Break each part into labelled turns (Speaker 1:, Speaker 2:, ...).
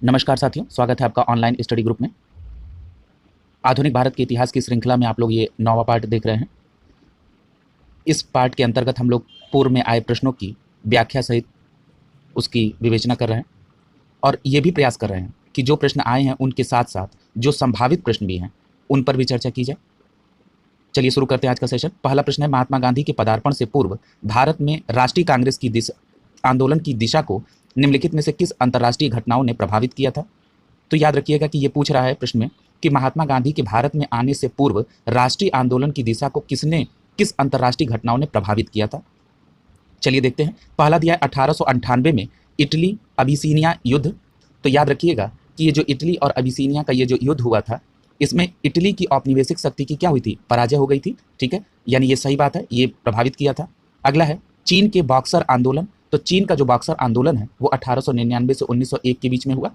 Speaker 1: नमस्कार साथियों, स्वागत है आपका ऑनलाइन स्टडी ग्रुप में। आधुनिक भारत के इतिहास की श्रृंखला में आप लोग ये 9वां पार्ट देख रहे हैं। इस पार्ट के अंतर्गत हम लोग पूर्व में आए प्रश्नों की व्याख्या सहित उसकी विवेचना कर रहे हैं और ये भी प्रयास कर रहे हैं कि जो प्रश्न आए हैं उनके साथ साथ जो संभावित प्रश्न भी हैं उन पर भी चर्चा की जाए। चलिए शुरू करते हैं आज का सेशन। पहला प्रश्न है, महात्मा गांधी के पदार्पण से पूर्व भारत में राष्ट्रीय कांग्रेस की आंदोलन की दिशा को निम्नलिखित में से किस अंतर्राष्ट्रीय घटनाओं ने प्रभावित किया था? तो याद रखिएगा कि ये पूछ रहा है प्रश्न में कि महात्मा गांधी के भारत में आने से पूर्व राष्ट्रीय आंदोलन की दिशा को किस अंतर्राष्ट्रीय घटनाओं ने प्रभावित किया था। चलिए देखते हैं। पहला दिया है 1898 में इटली अबिसीनिया युद्ध। तो याद रखिएगा कि ये जो इटली और अबिसीनिया का ये जो युद्ध हुआ था, इसमें इटली की औपनिवेशिक शक्ति की क्या हुई थी? पराजय हो गई थी। ठीक है, यानी ये सही बात है, ये प्रभावित किया था। अगला है चीन के बॉक्सर आंदोलन। तो चीन का जो बॉक्सर आंदोलन है वो 1899 से 1901 के बीच में हुआ,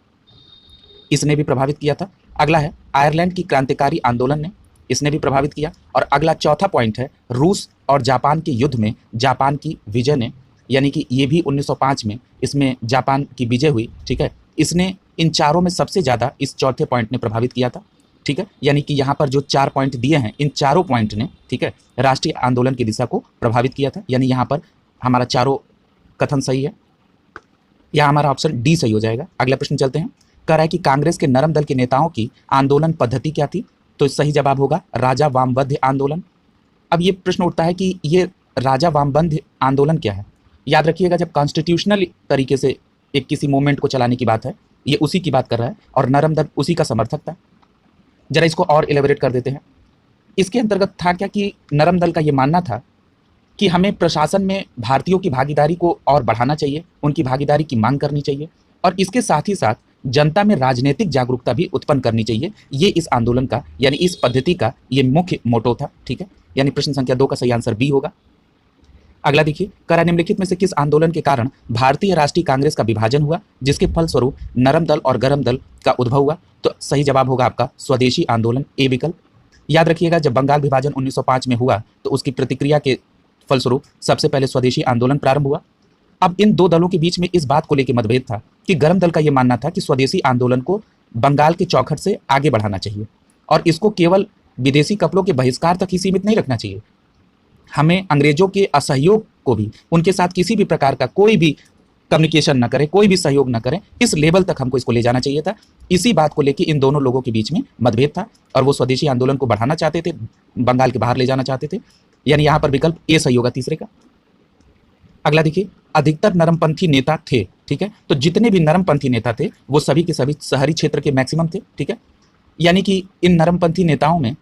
Speaker 1: इसने भी प्रभावित किया था। अगला है आयरलैंड की क्रांतिकारी आंदोलन ने, इसने भी प्रभावित किया। और अगला चौथा पॉइंट है रूस और जापान के युद्ध में जापान की विजय ने, यानी कि ये भी 1905 में इसमें जापान की विजय हुई। ठीक है, इसने इन चारों में सबसे ज़्यादा इस चौथे पॉइंट ने प्रभावित किया था। ठीक है, यानी कि यहाँ पर जो 4 पॉइंट दिए हैं, इन चारों पॉइंट ने, ठीक है, राष्ट्रीय आंदोलन की दिशा को प्रभावित किया था। यानी यहाँ पर हमारा चारों कथन सही है, यहाँ हमारा ऑप्शन डी सही हो जाएगा। अगला प्रश्न चलते हैं। कह रहा है कि कांग्रेस के नरम दल के नेताओं की आंदोलन पद्धति क्या थी? तो सही जवाब होगा राजा वामबंध आंदोलन। अब ये प्रश्न उठता है कि ये राजा वामबंध आंदोलन क्या है? याद रखिएगा, जब कॉन्स्टिट्यूशनल तरीके से एक किसी मूवमेंट को चलाने की बात है, ये उसी की बात कर रहा है और नरम दल उसी का समर्थक था। जरा इसको और एलेबोरेट कर देते हैं। इसके अंतर्गत था क्या कि नरम दल का ये मानना था कि हमें प्रशासन में भारतीयों की भागीदारी को और बढ़ाना चाहिए, उनकी भागीदारी की मांग करनी चाहिए और इसके साथ ही साथ जनता में राजनीतिक जागरूकता भी उत्पन्न करनी चाहिए। ये इस आंदोलन का, यानी इस पद्धति का ये मुख्य मोटो था। ठीक है, यानी प्रश्न संख्या 2 का सही आंसर बी होगा। अगला देखिए, करा निम्नलिखित में से किस आंदोलन के कारण भारतीय राष्ट्रीय कांग्रेस का विभाजन हुआ, जिसके फलस्वरूप नरम दल और गरम दल का उद्भव हुआ? तो सही जवाब होगा आपका स्वदेशी आंदोलन, ए विकल्प। याद रखिएगा, जब बंगाल विभाजन 1905 में हुआ तो उसकी प्रतिक्रिया के फलस्वरूप सबसे पहले स्वदेशी आंदोलन प्रारंभ हुआ। अब इन दो दलों के बीच में इस बात को लेकर मतभेद था कि गरम दल का यह मानना था कि स्वदेशी आंदोलन को बंगाल के चौखट से आगे बढ़ाना चाहिए और इसको केवल विदेशी कपड़ों के बहिष्कार तक ही सीमित नहीं रखना चाहिए। हमें अंग्रेजों के असहयोग को भी, उनके साथ किसी भी प्रकार का कोई भी कम्युनिकेशन न करें, कोई भी सहयोग न करें, इस लेवल तक हमको इसको ले जाना चाहिए था। इसी बात को लेकर इन दोनों लोगों के बीच में मतभेद था और वो स्वदेशी आंदोलन को बढ़ाना चाहते थे, बंगाल के बाहर ले जाना चाहते थे। यानी यहाँ पर विकल्प ए सही होगा तीसरे का। अगला देखिए, अधिकतर नरमपंथी नेता थे। ठीक है, तो जितने भी नरमपंथी नेता थे वो सभी के सभी शहरी क्षेत्र के मैक्सिमम थे। ठीक है, यानी कि इन नरमपंथी नेताओं में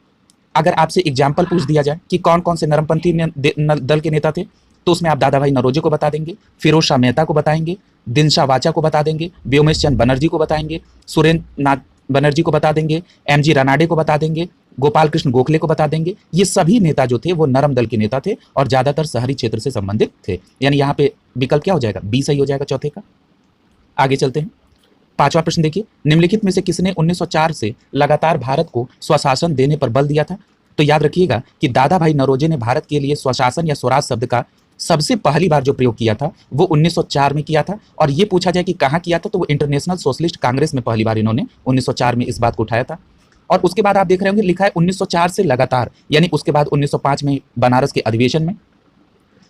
Speaker 1: अगर आपसे एग्जाम्पल पूछ दिया जाए कि कौन कौन से नरमपंथी दल के नेता थे, तो उसमें आप दादा भाई नौरोजी को बता देंगे, फिरोज शाह मेहता को बताएंगे, दिनशाह वाचा को बता देंगे, व्योमेश चंद्र बनर्जी को बताएंगे, सुरेंद्र नाथ बनर्जी को बता देंगे, एमजी रानाडे को बता देंगे, गोपाल कृष्ण गोखले को बता देंगे। ये सभी नेता जो थे वो नरम दल के नेता थे और ज्यादातर शहरी क्षेत्र से संबंधित थे। यानी यहाँ पे विकल्प क्या हो जाएगा? बी सही हो जाएगा चौथे का। आगे चलते हैं। 5वां प्रश्न देखिए, निम्नलिखित में से किसने 1904 से लगातार भारत को स्वशासन देने पर बल दिया था? तो याद रखिएगा कि दादा भाई नौरोजी ने भारत के लिए स्वशासन या स्वराज शब्द का सबसे पहली बार जो प्रयोग किया था वो 1904 में किया था। और ये पूछा जाए कि कहाँ किया था, तो वो इंटरनेशनल सोशलिस्ट कांग्रेस में पहली बार इन्होंने 1904 में इस बात को उठाया था। और उसके बाद आप देख रहे होंगे लिखा है 1904 से लगातार, यानी उसके बाद 1905 में बनारस के अधिवेशन में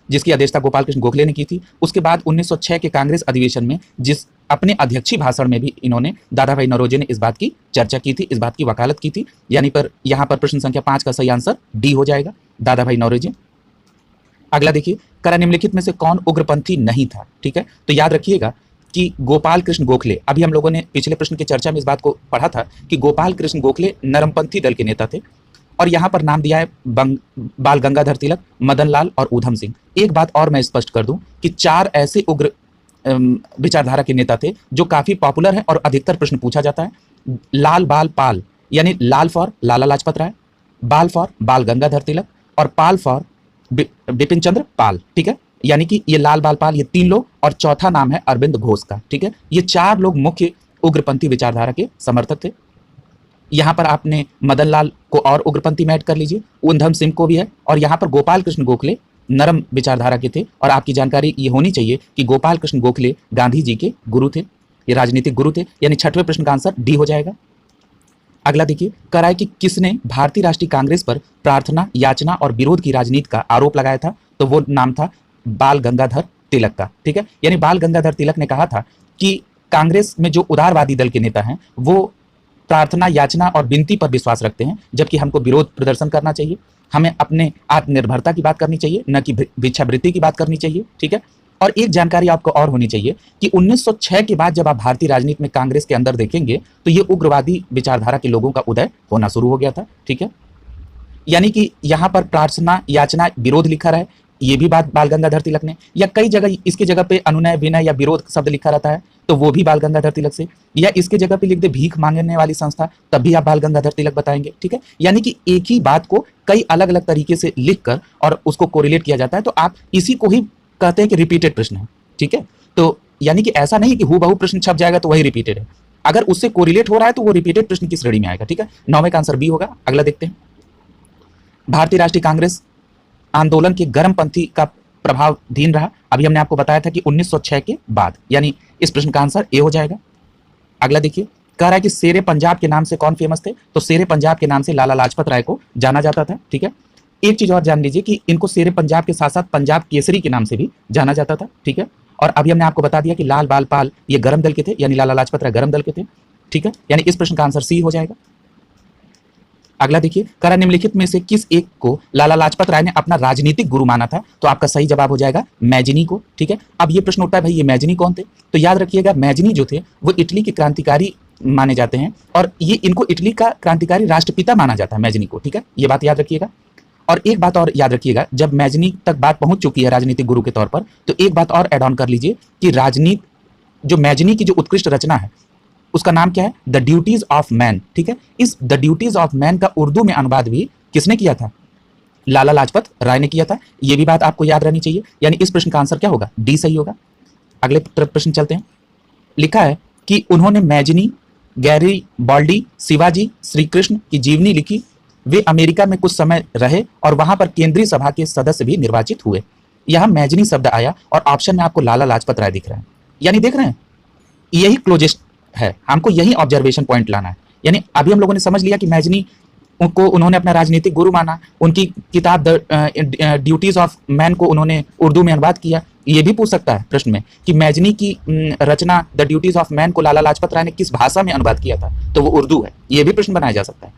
Speaker 1: जिसकी अध्यक्षता गोपाल कृष्ण गोखले ने की थी। उसके बाद 1906 के कांग्रेस अधिवेशन में जिस अपने अध्यक्षीय भाषण में भी इन्होंने, दादा भाई नौरोजी ने इस बात की चर्चा की थी, इस बात की वकालत की थी। यानी पर यहाँ पर प्रश्न संख्या 5 का सही आंसर डी हो जाएगा, दादा भाई नौरोजी। अगला देखिए, करा निम्नलिखित में से कौन उग्रपंथी नहीं था? ठीक है, तो याद रखिएगा कि गोपाल कृष्ण गोखले, अभी हम लोगों ने पिछले प्रश्न की चर्चा में इस बात को पढ़ा था कि गोपाल कृष्ण गोखले नरमपंथी दल के नेता थे। और यहाँ पर नाम दिया है बाल गंगाधर तिलक, मदन लाल और ऊधम सिंह। एक बात और मैं स्पष्ट कर दूं कि 4 ऐसे उग्र विचारधारा के नेता थे जो काफी पॉपुलर है और अधिकतर प्रश्न पूछा जाता है। लाल बाल पाल, यानी लाल फॉर लाला लाजपत राय, बाल फॉर बाल गंगाधर तिलक और पाल फॉर बिपिन चंद्र पाल। ठीक है, यानी कि ये लाल बाल पाल, ये 3 लोग और चौथा नाम है अरविंद घोष का। ठीक है, ये 4 लोग मुख्य उग्रपंथी विचारधारा के समर्थक थे। यहाँ पर आपने मदन लाल को और उग्रपंथी में ऐड कर लीजिए, ऊधम सिंह को भी है, और यहाँ पर गोपाल कृष्ण गोखले नरम विचारधारा के थे। और आपकी जानकारी ये होनी चाहिए कि गोपाल कृष्ण गोखले गांधी जी के गुरु थे। ये राजनीतिक गुरु थे, यानी छठवें प्रश्न का आंसर डी हो जाएगा। अगला देखिए, कह रहा है कि किसने भारतीय राष्ट्रीय कांग्रेस पर प्रार्थना, याचना और विरोध की राजनीति का आरोप लगाया था, तो वो नाम था बाल गंगाधर तिलक का। ठीक है, यानी बाल गंगाधर तिलक ने कहा था कि कांग्रेस में जो उदारवादी दल के नेता हैं वो प्रार्थना, याचना और विनती पर विश्वास रखते हैं, जबकि हमको विरोध प्रदर्शन करना चाहिए, हमें अपने आत्मनिर्भरता की बात करनी चाहिए, न कि भिक्षावृत्ति की बात करनी चाहिए। ठीक है, और एक जानकारी आपको और होनी चाहिए कि 1906 के बाद जब आप भारतीय राजनीति में कांग्रेस के अंदर देखेंगे तो ये उग्रवादी विचारधारा के लोगों का उदय होना शुरू हो गया था। ठीक है, यानी कि यहाँ पर प्रार्थना, याचना, विरोध लिखा रहा है, ये भी बात बाल गंगाधर तिलक ने, या कई जगह इसके जगह पे अनुनय, विनय या विरोध शब्द लिखा रहता है तो वो भी बाल गंगाधर तिलक से, या इसके जगह पे लिख दे भीख मांगने वाली संस्था, तब भी आप बाल गंगाधर तिलक बताएंगे। ठीक है, यानी कि एक ही बात को कई अलग अलग तरीके से लिखकर और उसको कोरिलेट किया जाता है, तो आप इसी को ही कहते हैं कि रिपीटेड प्रश्न है। ठीक है, तो यानी कि ऐसा नहीं है कि हूबहू प्रश्न छप जाएगा तो वही रिपीटेड है, अगर उससे कोरिलेट हो रहा है तो वो रिपीटेड प्रश्न की श्रेणी में आएगा। ठीक है, 9वें का आंसर बी होगा। अगला देखते हैं, भारतीय राष्ट्रीय कांग्रेस आंदोलन के गर्मपंथी का प्रभावधीन रहा, अभी हमने आपको बताया था कि 1906 के बाद, यानी इस प्रश्न का आंसर ए हो जाएगा। अगला देखिए, कह रहा है कि शेरे पंजाब के नाम से कौन फेमस थे, तो शेरे पंजाब के नाम से लाला लाजपत राय को जाना जाता था। ठीक है, एक चीज और जान लीजिए कि इनको शेरे पंजाब के साथ साथ पंजाब केसरी के नाम से भी जाना जाता था। ठीक है, और अभी हमने आपको बता दिया कि लाल बाल पाल ये गरम दल के थे, यानी लाला लाजपत राय गरम दल के थे। ठीक है, यानी इस प्रश्न का आंसर सी हो जाएगा। अगला देखिए, कह रहा निम्नलिखित में से किस एक को लाला लाजपत राय ने अपना राजनीतिक गुरु माना था, तो आपका सही जवाब हो जाएगा मैजिनी को। ठीक है, अब ये प्रश्न उठता है भाई ये मैजिनी कौन थे, तो याद रखिएगा मैजिनी जो थे वो इटली के क्रांतिकारी माने जाते हैं और ये इनको इटली का क्रांतिकारी राष्ट्रपिता माना जाता है मैजिनी को। ठीक है, ये बात याद रखिएगा। और एक बात और याद रखिएगा, जब मैजिनी तक बात पहुंच चुकी है राजनीतिक गुरु के तौर पर, तो एक बात और ऐड ऑन कर लीजिए कि राजनीति जो मैजिनी की जो उत्कृष्ट रचना है उसका नाम क्या है, द ड्यूटीज ऑफ मैन। ठीक है, इस द ड्यूटीज ऑफ मैन का उर्दू में अनुवाद भी किसने किया था, लाला लाजपत राय ने किया था। ये भी बात आपको याद रहनी चाहिए, यानी इस प्रश्न का आंसर क्या होगा, डी सही होगा। अगले प्रश्न चलते हैं, लिखा है कि उन्होंने Mazzini, Gary baldy, Shivaji, Shri Krishna की जीवनी लिखी, वे अमेरिका में कुछ समय रहे और वहां पर केंद्रीय सभा के सदस्य भी निर्वाचित हुए। यहां मैजिनी शब्द आया और ऑप्शन में आपको लाला लाजपत राय दिख रहा है, यानी देख रहे हैं यही क्लोजेस्ट है, हमको यही ऑब्जर्वेशन पॉइंट लाना है। यानी अभी हम लोगों ने समझ लिया कि मैजिनी को उन्होंने अपना राजनीतिक गुरु माना, उनकी किताब द ड्यूटीज ऑफ मैन को उन्होंने उर्दू में अनुवाद किया। ये भी पूछ सकता है प्रश्न में कि मैजिनी की रचना द ड्यूटीज ऑफ मैन को लाला लाजपत राय ने किस भाषा में अनुवाद किया था, तो वो उर्दू है। ये भी प्रश्न बनाया जा सकता है,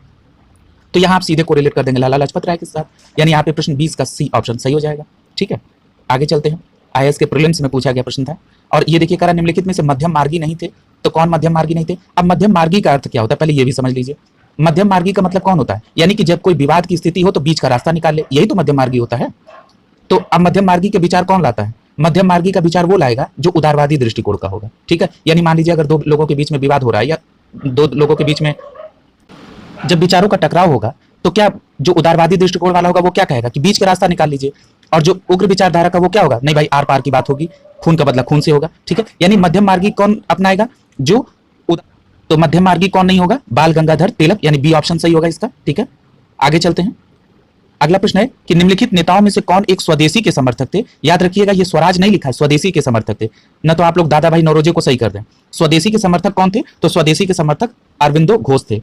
Speaker 1: तो यहाँ आप सीधे कोरिलेट कर देंगे लाला लाजपत राय के साथ, यानी यहाँ पे प्रश्न 20 का सी ऑप्शन सही हो जाएगा। ठीक है, आगे चलते हैं, आईएएस के प्रीलिम्स में पूछा गया प्रश्न था, और ये देखिए करा निम्नलिखित में से मध्यम मार्गी नहीं थे, तो कौन मध्यम मार्गी नहीं थे। अब मध्यम मार्गी का अर्थ क्या होता है पहले ये भी समझ लीजिए। मध्यम मार्गी का मतलब कौन होता है, यानी कि जब कोई विवाद की स्थिति हो तो बीच का रास्ता निकाल ले, यही तो मध्यम मार्गी होता है। तो अब मध्यम मार्गी के विचार कौन लाता है, मध्यम मार्गी का विचार वो लाएगा जो उदारवादी दृष्टिकोण का होगा। ठीक है, यानी मान लीजिए अगर दो लोगों के बीच में विवाद हो रहा है या दो लोगों के बीच में जब विचारों का टकराव होगा, तो क्या जो उदारवादी दृष्टिकोण वाला होगा वो क्या कहेगा कि बीच का रास्ता निकाल लीजिए, और जो उग्र विचारधारा का वो क्या होगा, नहीं भाई आर पार की बात होगी, खून का बदला खून से होगा। ठीक है, यानी मध्यम मार्गी कौन अपनाएगा, जो तो मध्यम मार्गी कौन नहीं होगा, बाल गंगाधर तिलक, यानी बी ऑप्शन सही होगा इसका। ठीक है, आगे चलते हैं, अगला प्रश्न है कि निम्नलिखित नेताओं में से कौन एक स्वदेशी के समर्थक थे। याद रखिएगा ये स्वराज नहीं लिखा है, स्वदेशी के समर्थक थे, न तो आप लोग दादा भाई नौरोजे को सही कर दें। स्वदेशी के समर्थक कौन थे, तो स्वदेशी के समर्थक अरविंदो घोष थे।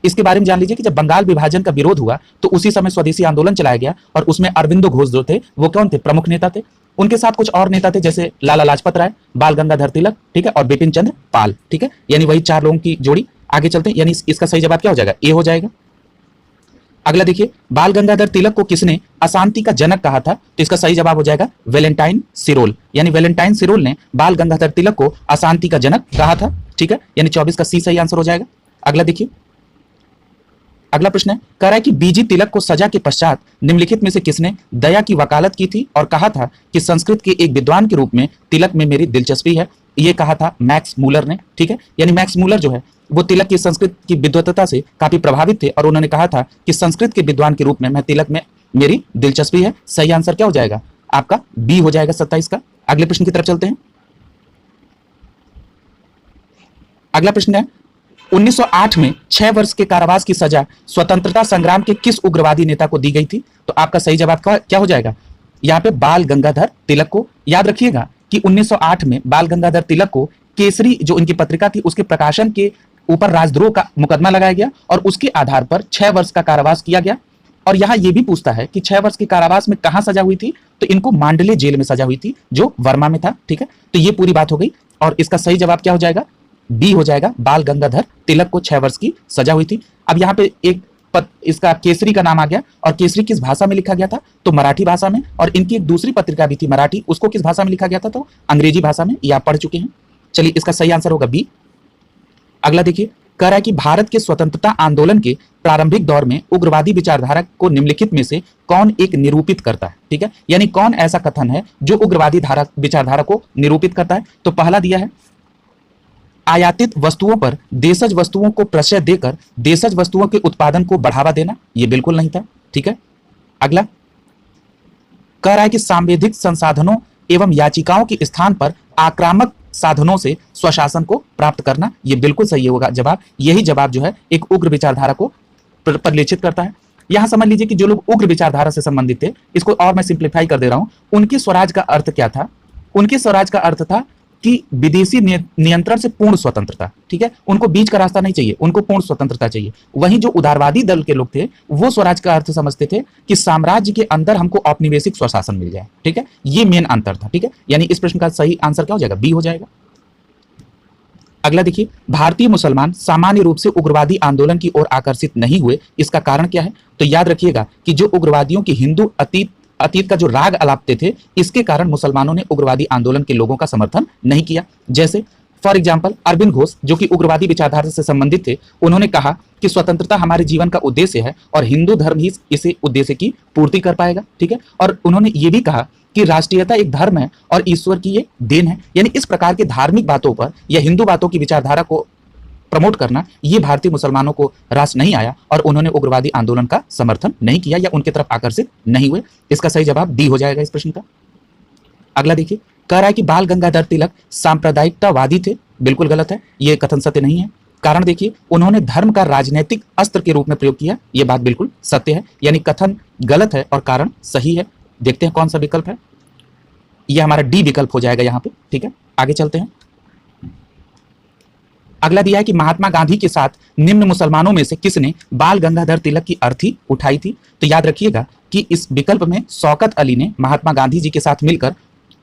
Speaker 1: इसके बारे में जान लीजिए कि जब बंगाल विभाजन का विरोध हुआ तो उसी समय स्वदेशी आंदोलन चलाया गया, और उसमें अरविंदो घोष जो थे वो कौन थे, प्रमुख नेता थे। उनके साथ कुछ और नेता थे जैसे लाला लाजपत राय, बाल गंगाधर तिलक, ठीक है, और बिपिन चंद्र पाल। ठीक है, यानी वही चार लोगों की जोड़ी। आगे चलते हैं, यानी इसका सही जवाब क्या हो जाएगा, ए हो जाएगा। अगला देखिए, बाल गंगाधर तिलक को किसने अशांति का जनक कहा था, तो इसका सही जवाब हो जाएगा वेलेंटाइन सिरोल, यानी वेलेंटाइन सिरोल ने बाल गंगाधर तिलक को अशांति का जनक कहा था। ठीक है, यानी 24 का सी सही आंसर हो जाएगा। अगला देखिए, अगला प्रश्न है, कह रहा है कि बीजी तिलक को सजा के पश्चात निम्नलिखित में से किसने दया की वकालत की थी और कहा था कि संस्कृत के एक विद्वान के रूप में तिलक में मेरी दिलचस्पी है। ये कहा था मैक्स मूलर ने। ठीक है, यानी मैक्स मूलर जो है वो तिलक की संस्कृत की विद्वत्ता से काफी प्रभावित थे और उन्होंने कहा था कि संस्कृत के विद्वान के रूप में मैं तिलक में मेरी दिलचस्पी है। सही आंसर क्या हो जाएगा आपका, बी हो जाएगा 27 का। अगले प्रश्न की तरफ चलते हैं। अगला प्रश्न है, 1908 में 6 वर्ष के कारावास की सजा स्वतंत्रता संग्राम के किस उग्रवादी नेता को दी गई थी, तो आपका सही जवाब क्या हो जाएगा, यहाँ पे बाल गंगाधर तिलक को। याद रखिएगा कि 1908 में बाल गंगाधर तिलक को केसरी जो इनकी पत्रिका थी उसके प्रकाशन के ऊपर राजद्रोह का मुकदमा लगाया गया और उसके आधार पर 6 वर्ष का कारावास किया गया। और यहां यह भी पूछता है कि 6 वर्ष के कारावास में कहां सजा हुई थी, तो इनको मांडले जेल में सजा हुई थी जो वर्मा में था। ठीक है, तो ये पूरी बात हो गई और इसका सही जवाब क्या हो जाएगा, बी हो जाएगा। बाल गंगाधर तिलक को 6 वर्ष की सजा हुई थी। अब यहाँ पे एक इसका केसरी का नाम आ गया और केसरी किस भाषा में लिखा गया था, तो मराठी भाषा में। और इनकी एक दूसरी पत्रिका भी थी मराठी, उसको किस भाषा में लिखा गया था, तो अंग्रेजी भाषा में। ये आप पढ़ चुके हैं। चलिए इसका सही आंसर होगा बी। अगला देखिए, कह रहा है कि भारत के स्वतंत्रता आंदोलन के प्रारंभिक दौर में उग्रवादी विचारधारा को निम्नलिखित में से कौन एक निरूपित करता है। ठीक है, यानी कौन ऐसा कथन है जो उग्रवादी विचारधारा को निरूपित करता है। तो पहला दिया है, आयातित वस्तुओं पर देशज वस्तुओं को प्रश्रय देकर देशज वस्तुओं के उत्पादन को बढ़ावा देना, यह बिल्कुल नहीं था। ठीक है, अगला कह रहा है कि सांविधिक संसाधनों एवं याचिकाओं के स्थान पर आक्रामक साधनों से स्वशासन को प्राप्त करना, यह बिल्कुल सही होगा जवाब। यही जवाब जो है एक उग्र विचारधारा को परिलक्षित करता है। यहां समझ लीजिए कि जो लोग उग्र विचारधारा से संबंधित थे, इसको और मैं सिंप्लीफाई कर दे रहा हूं, उनके स्वराज का अर्थ क्या था। उनके स्वराज का अर्थ था कि विदेशी नियंत्रण से पूर्ण स्वतंत्रता। ठीक है, उनको बीच का रास्ता नहीं चाहिए, उनको पूर्ण स्वतंत्रता चाहिए। वहीं जो उदारवादी दल के लोग थे वो स्वराज का अर्थ समझते थे कि साम्राज्य के अंदर हमको औपनिवेशिक स्वशासन मिल जाए। ठीक है, ये मेन अंतर था। ठीक है, यानी इस प्रश्न का सही आंसर क्या हो जाएगा, बी हो जाएगा। अगला देखिए, भारतीय मुसलमान सामान्य रूप से उग्रवादी आंदोलन की ओर आकर्षित नहीं हुए, इसका कारण क्या है। तो याद रखिएगा कि जो उग्रवादियों की हिंदू अतीत का जो राग अलापते थे, इसके कारण मुसलमानों ने उग्रवादी आंदोलन के लोगों का समर्थन नहीं किया। जैसे फॉर एग्जांपल अरविंद घोष जो कि उग्रवादी विचारधारा से संबंधित थे, उन्होंने कहा कि स्वतंत्रता हमारे जीवन का उद्देश्य है और हिंदू धर्म ही इसे उद्देश्य की पूर्ति कर पाएगा। ठीक है, और उन्होंने ये भी कहा कि राष्ट्रीयता एक धर्म है और ईश्वर की ये देन है। यानी इस प्रकार के धार्मिक बातों पर या हिंदू बातों की विचारधारा को प्रमोट करना, ये भारतीय मुसलमानों को रास नहीं आया और उन्होंने उग्रवादी आंदोलन का समर्थन नहीं किया या उनकी तरफ आकर्षित नहीं हुए। इसका सही जवाब डी हो जाएगा इस प्रश्न का। अगला देखिए, कह रहा है कि बाल गंगाधर तिलक सांप्रदायिकतावादी थे, बिल्कुल गलत है, यह कथन सत्य नहीं है। कारण देखिए, उन्होंने धर्म का राजनीतिक अस्त्र के रूप में प्रयोग किया, यह बात बिल्कुल सत्य है। यानी कथन गलत है और कारण सही है। देखते हैं कौन सा विकल्प है, यह हमारा डी विकल्प हो जाएगा यहाँ पे। ठीक है, आगे चलते हैं। अगला दिया है कि महात्मा गांधी के साथ निम्न मुसलमानों में से किसने बाल गंगाधर तिलक की अर्थी उठाई थी। तो याद रखिएगा कि इस विकल्प में शौकत अली ने महात्मा गांधी जी के साथ मिलकर